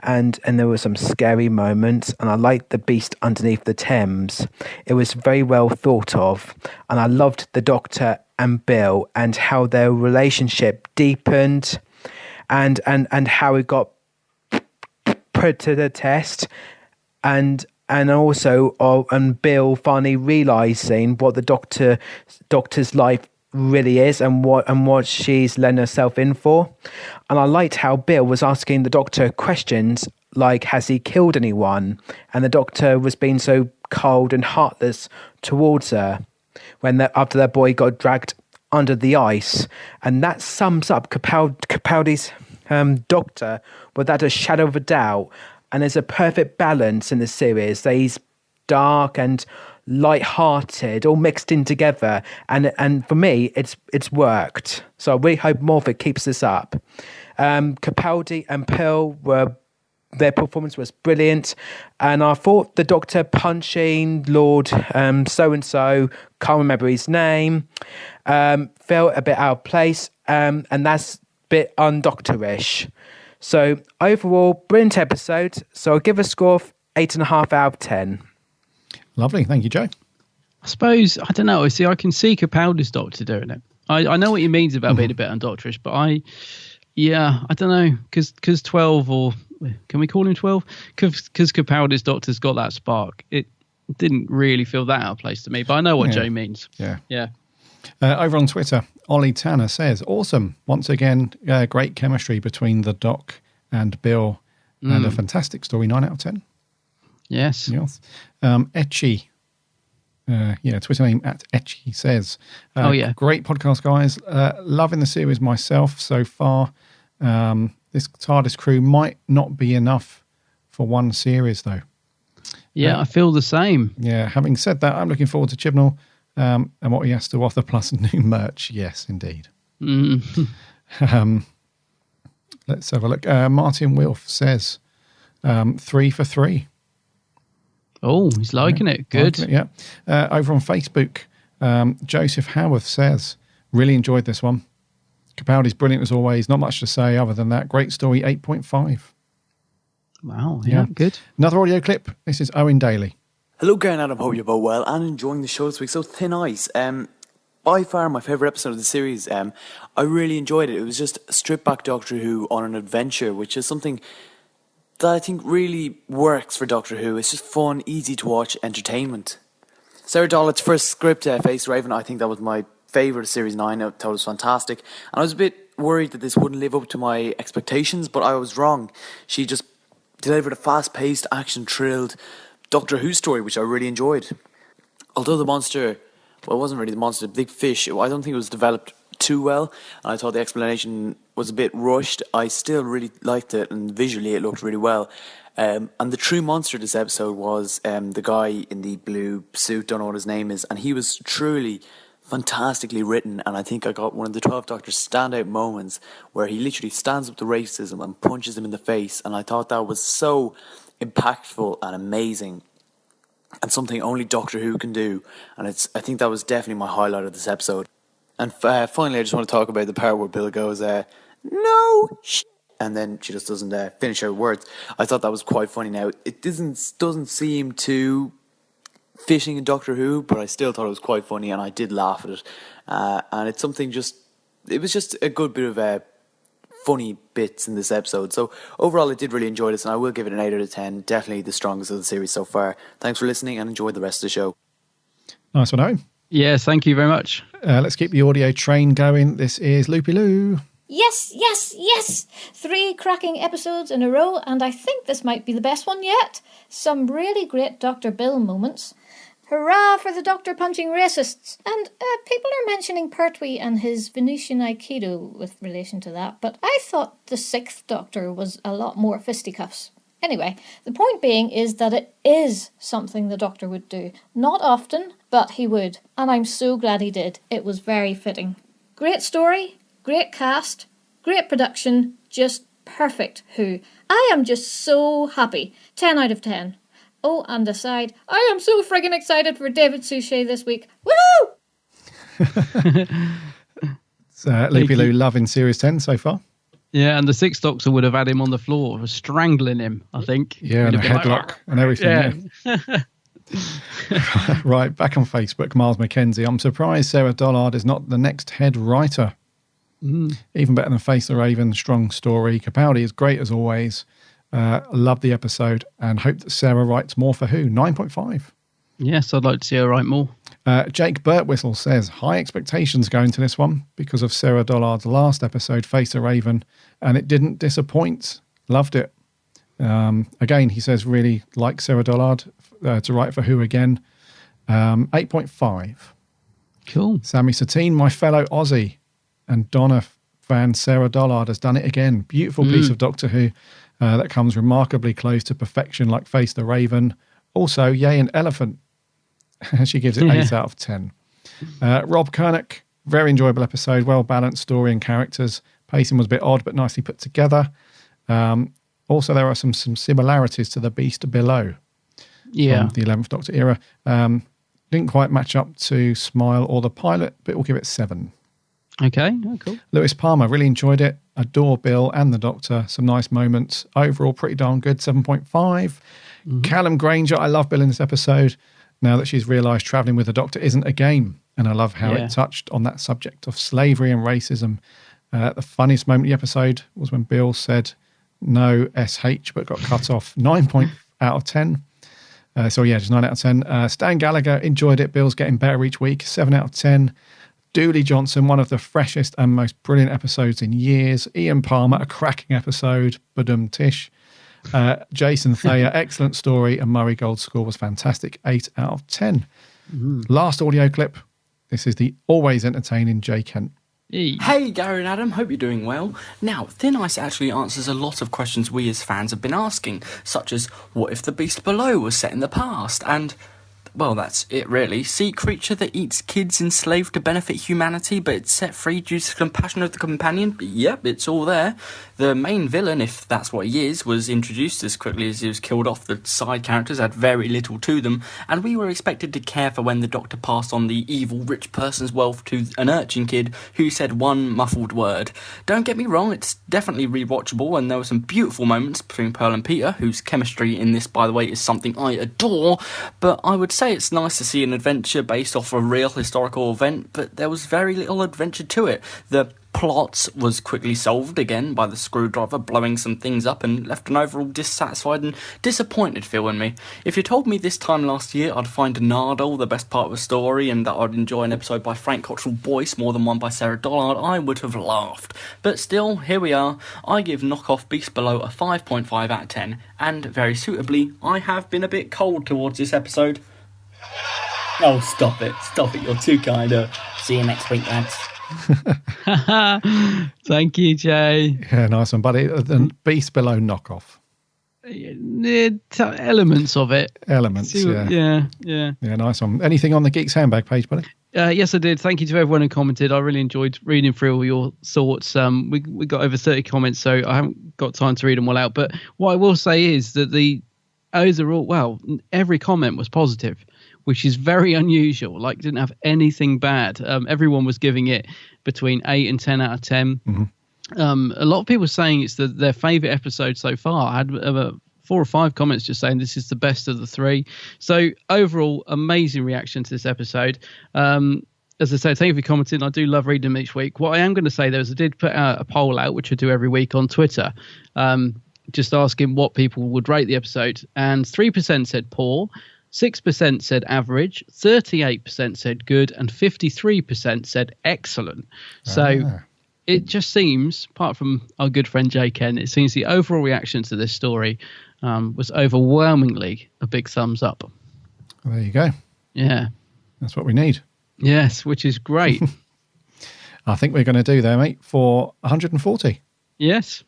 and there were some scary moments, and I liked the beast underneath the Thames. It was very well thought of, and I loved the Doctor and Bill and how their relationship deepened, and how it got put to the test, and also and Bill finally realizing what the Doctor's life really is and what she's letting herself in for. And I liked how Bill was asking the Doctor questions like, has he killed anyone? And the Doctor was being so cold and heartless towards her after their boy got dragged under the ice. And that sums up Capaldi's Doctor without a shadow of a doubt. And there's a perfect balance in the series. He's dark and light-hearted, all mixed in together, and for me, it's worked. So I really hope more of it keeps this up. Capaldi and Pearl their performance was brilliant, and I thought the Doctor punching Lord so and so, can't remember his name, felt a bit out of place, and that's a bit undoctorish. So overall, brilliant episode. So I'll give a score of 8.5 out of 10. Lovely. Thank you, Joe. I suppose, I don't know. See, I can see Capaldi's Doctor doing it. I know what he means about being a bit undoctorish, but I don't know. Because 12, or can we call him 12? Because Capaldi's Doctor's got that spark. It didn't really feel that out of place to me, but I know what Joe means. Yeah. Over on Twitter, Ollie Tanner says, awesome. Once again, great chemistry between the Doc and Bill, and a fantastic story, 9 out of 10. Yes. Etchy, Twitter name @Etchy says, great podcast, guys. Loving the series myself so far. This TARDIS crew might not be enough for one series, though. Yeah, I feel the same. Yeah, having said that, I'm looking forward to Chibnall and what he has to offer, plus new merch. Yes, indeed. Let's have a look. Martin Wilf says 3 for 3. Oh, he's liking it. Good. Liking it, over on Facebook, Joseph Howarth says, really enjoyed this one. Capaldi's brilliant as always. Not much to say other than that. Great story, 8.5. Wow, yeah, good. Another audio clip. This is Owen Daly. Hello, Gary and Adam. Hope you're both well and enjoying the show this week. So, Thin Ice, by far my favourite episode of the series. I really enjoyed it. It was just stripped back Doctor Who on an adventure, which is something that I think really works for Doctor Who. It's just fun, easy to watch entertainment. Sarah Dollett's first script, Face Raven, I think that was my favourite of Series 9. I thought it was fantastic. And I was a bit worried that this wouldn't live up to my expectations, but I was wrong. She just delivered a fast-paced, action-thrilled Doctor Who story, which I really enjoyed. Although the monster, well, it wasn't really the monster, the big fish, I don't think it was developed too well, and I thought the explanation was a bit rushed. I still really liked it, and visually it looked really well. And the true monster of this episode was the guy in the blue suit, don't know what his name is, and he was truly fantastically written, and I think I got one of the 12th Doctor's standout moments where he literally stands up to racism and punches him in the face, and I thought that was so impactful and amazing. and something only Doctor Who can do. And I think that was definitely my highlight of this episode. And finally, I just want to talk about the part where Bill goes, no shit, and then she just doesn't finish her words. I thought that was quite funny. Now, it doesn't seem too fitting in Doctor Who, but I still thought it was quite funny, and I did laugh at it. And it's something it was just a good bit of funny bits in this episode. So overall, I did really enjoy this, and I will give it an 8 out of 10. Definitely the strongest of the series so far. Thanks for listening, and enjoy the rest of the show. Nice one, Owen. Yes, thank you very much. Let's keep the audio train going. This is Loopy Loo. Yes, yes, yes! 3 cracking episodes in a row, and I think this might be the best one yet. Some really great Dr. Bill moments. Hurrah for the Doctor punching racists! And people are mentioning Pertwee and his Venusian Aikido with relation to that, but I thought the 6th Doctor was a lot more fisticuffs. Anyway, the point being is that it is something the Doctor would do. Not often, but he would. And I'm so glad he did. It was very fitting. Great story, great cast, great production, just perfect Who. I am just so happy. 10 out of 10. Oh, and aside, I am so friggin' excited for David Suchet this week. Woohoo! Loopy Loo loving Series 10 so far. Yeah, and the 6th Doctor would have had him on the floor, strangling him, I think. Yeah, and a headlock and everything. Yeah. Right, back on Facebook, Miles McKenzie. I'm surprised Sarah Dollard is not the next head writer. Even better than Face the Raven, strong story. Capaldi is great as always. Love the episode and hope that Sarah writes more for Who. 9.5. Yes, I'd like to see her write more. Jake Birtwhistle says, high expectations going to this one because of Sarah Dollard's last episode, Face the Raven, and it didn't disappoint. Loved it. Again, he says, really like Sarah Dollard to write for Who again. 8.5. Cool. Sammy Satine, my fellow Aussie and Donna fan Sarah Dollard has done it again. Beautiful piece of Doctor Who that comes remarkably close to perfection like Face the Raven. Also, yay, an elephant. She gives it 8 out of 10. Rob Kernick, very enjoyable episode, well-balanced story and characters. Pacing was a bit odd, but nicely put together. Also, there are some similarities to The Beast Below from the 11th Doctor era. Didn't quite match up to Smile or the pilot, but we'll give it 7. Okay, cool. Lewis Palmer, really enjoyed it. Adore Bill and the Doctor. Some nice moments. Overall, pretty darn good, 7.5. Callum Granger, I love Bill in this episode. Now that she's realised travelling with the Doctor isn't a game. And I love how it touched on that subject of slavery and racism. The funniest moment of the episode was when Bill said no SH but got cut off. 9 out of 10. Just 9 out of 10. Stan Gallagher, enjoyed it. Bill's getting better each week. 7 out of 10. Dooley Johnson, one of the freshest and most brilliant episodes in years. Ian Palmer, a cracking episode. Badum Tish. Jason Thayer, excellent story, and Murray Goldscore was fantastic. 8 out of 10. Last audio clip. This is the always entertaining Jay Kent. Hey, Gary and Adam, hope you're doing well. Now, Thin Ice actually answers a lot of questions we as fans have been asking, such as, what if The Beast Below was set in the past? And, well, that's it really. Sea creature that eats kids enslaved to benefit humanity, but it's set free due to the compassion of the companion. Yep, it's all there. The main villain, if that's what he is, was introduced as quickly as he was killed off. The side characters had very little to them, and we were expected to care for when the Doctor passed on the evil rich person's wealth to an urchin kid who said one muffled word. Don't get me wrong, it's definitely rewatchable, and there were some beautiful moments between Pearl and Peter, whose chemistry in this, by the way, is something I adore, but I would say it's nice to see an adventure based off a real historical event, but there was very little adventure to it. The plot was quickly solved again by the screwdriver blowing some things up and left an overall dissatisfied and disappointed feel in me. If you told me this time last year I'd find Nardole the best part of the story and that I'd enjoy an episode by Frank Cottrell Boyce more than one by Sarah Dollard, I would have laughed. But still, here we are. I give Knockoff Beast Below a 5.5 out of 10, and very suitably, I have been a bit cold towards this episode. Oh, stop it, you're too kind. See you next week, lads. Thank you, Jay. Yeah, nice one, buddy. The Beast Below knockoff. Elements of it. Yeah, nice one. Anything on the Geeks Handbag page, buddy? Yes, I did. Thank you to everyone who commented. I really enjoyed reading through all your thoughts. We got over 30 comments, so I haven't got time to read them all out. But what I will say is that the overall, well, every comment was positive, which is very unusual. Like, didn't have anything bad. Everyone was giving it between 8 and 10 out of 10. Mm-hmm. A lot of people saying it's their favourite episode so far. I had 4 or 5 comments just saying this is the best of the 3. So overall, amazing reaction to this episode. As I say, thank you for commenting. I do love reading them each week. What I am going to say, though, is I did put out a poll out, which I do every week on Twitter, just asking what people would rate the episode. And 3% said poor, 6% said average, 38% said good, and 53% said excellent. So it just seems, apart from our good friend Jay Ken, it seems the overall reaction to this story was overwhelmingly a big thumbs up. Well, there you go. Yeah. That's what we need. Yes, which is great. I think we're going to do there, mate, for 140. Yes.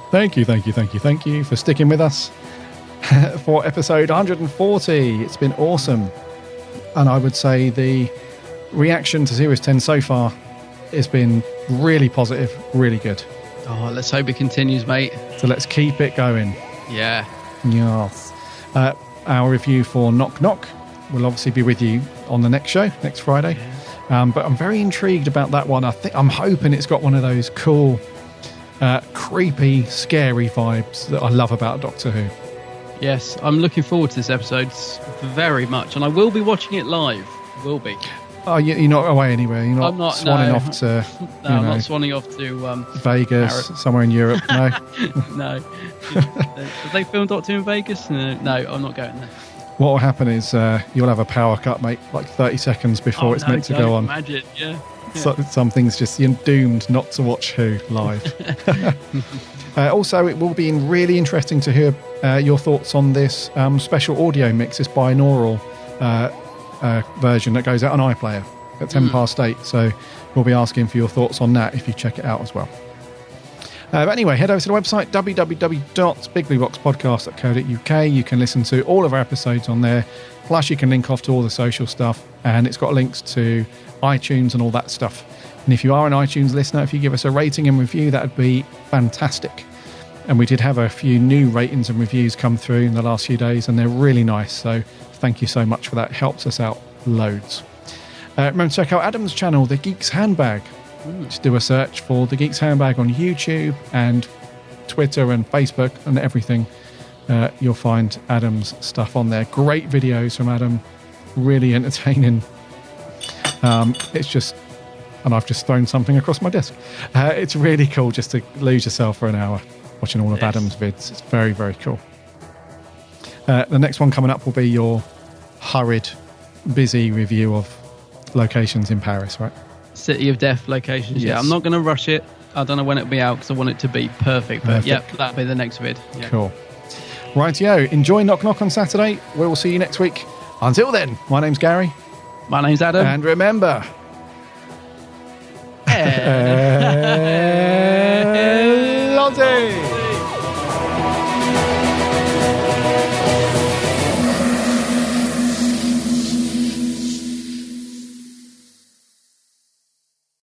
Thank you for sticking with us for episode 140. It's been awesome. And I would say the reaction to Series 10 so far has been really positive, really good. Oh, let's hope it continues, mate. So let's keep it going. Yeah. Yes. Our review for Knock Knock will obviously be with you on the next show, next Friday. Yeah. But I'm very intrigued about that one. I'm hoping it's got one of those cool, creepy, scary vibes that I love about Doctor Who. Yes, I'm looking forward to this episode very much, and I will be watching it live. Will be. Oh, you're not away anywhere. You're not, swanning off to. I'm not swanning off to Vegas, somewhere in Europe. No. No. Have they filmed Doctor Who in Vegas? No, I'm not going there. What will happen is you'll have a power cut, mate, like 30 seconds before it's meant to go on. Imagine, yeah. So, some things just, you're doomed not to watch Who live. Also, it will be really interesting to hear your thoughts on this special audio mix, this binaural version that goes out on iPlayer at 10 past 8. So we'll be asking for your thoughts on that if you check it out as well. But anyway, head over to the website, www.bigblueboxpodcast.co.uk. You can listen to all of our episodes on there. Plus, you can link off to all the social stuff, and it's got links to iTunes and all that stuff. And if you are an iTunes listener, if you give us a rating and review, that would be fantastic. And we did have a few new ratings and reviews come through in the last few days, and they're really nice. So thank you so much for that. It helps us out loads. Remember to check out Adam's channel, The Geek's Handbag. Just do a search for The Geek's Handbag on YouTube and Twitter and Facebook and everything. You'll find Adam's stuff on there. Great videos from Adam. Really entertaining. It's just... And I've just thrown something across my desk. It's really cool just to lose yourself for an hour watching all of Adam's vids. It's very, very cool. The next one coming up will be your hurried, busy review of locations in Paris, right? City of Death locations. Yes. Yeah, I'm not going to rush it. I don't know when it'll be out because I want it to be perfect. But yep, that'll be the next vid. Yeah. Cool. Rightio. Enjoy Knock Knock on Saturday. We will see you next week. Until then, my name's Gary. My name's Adam. And remember...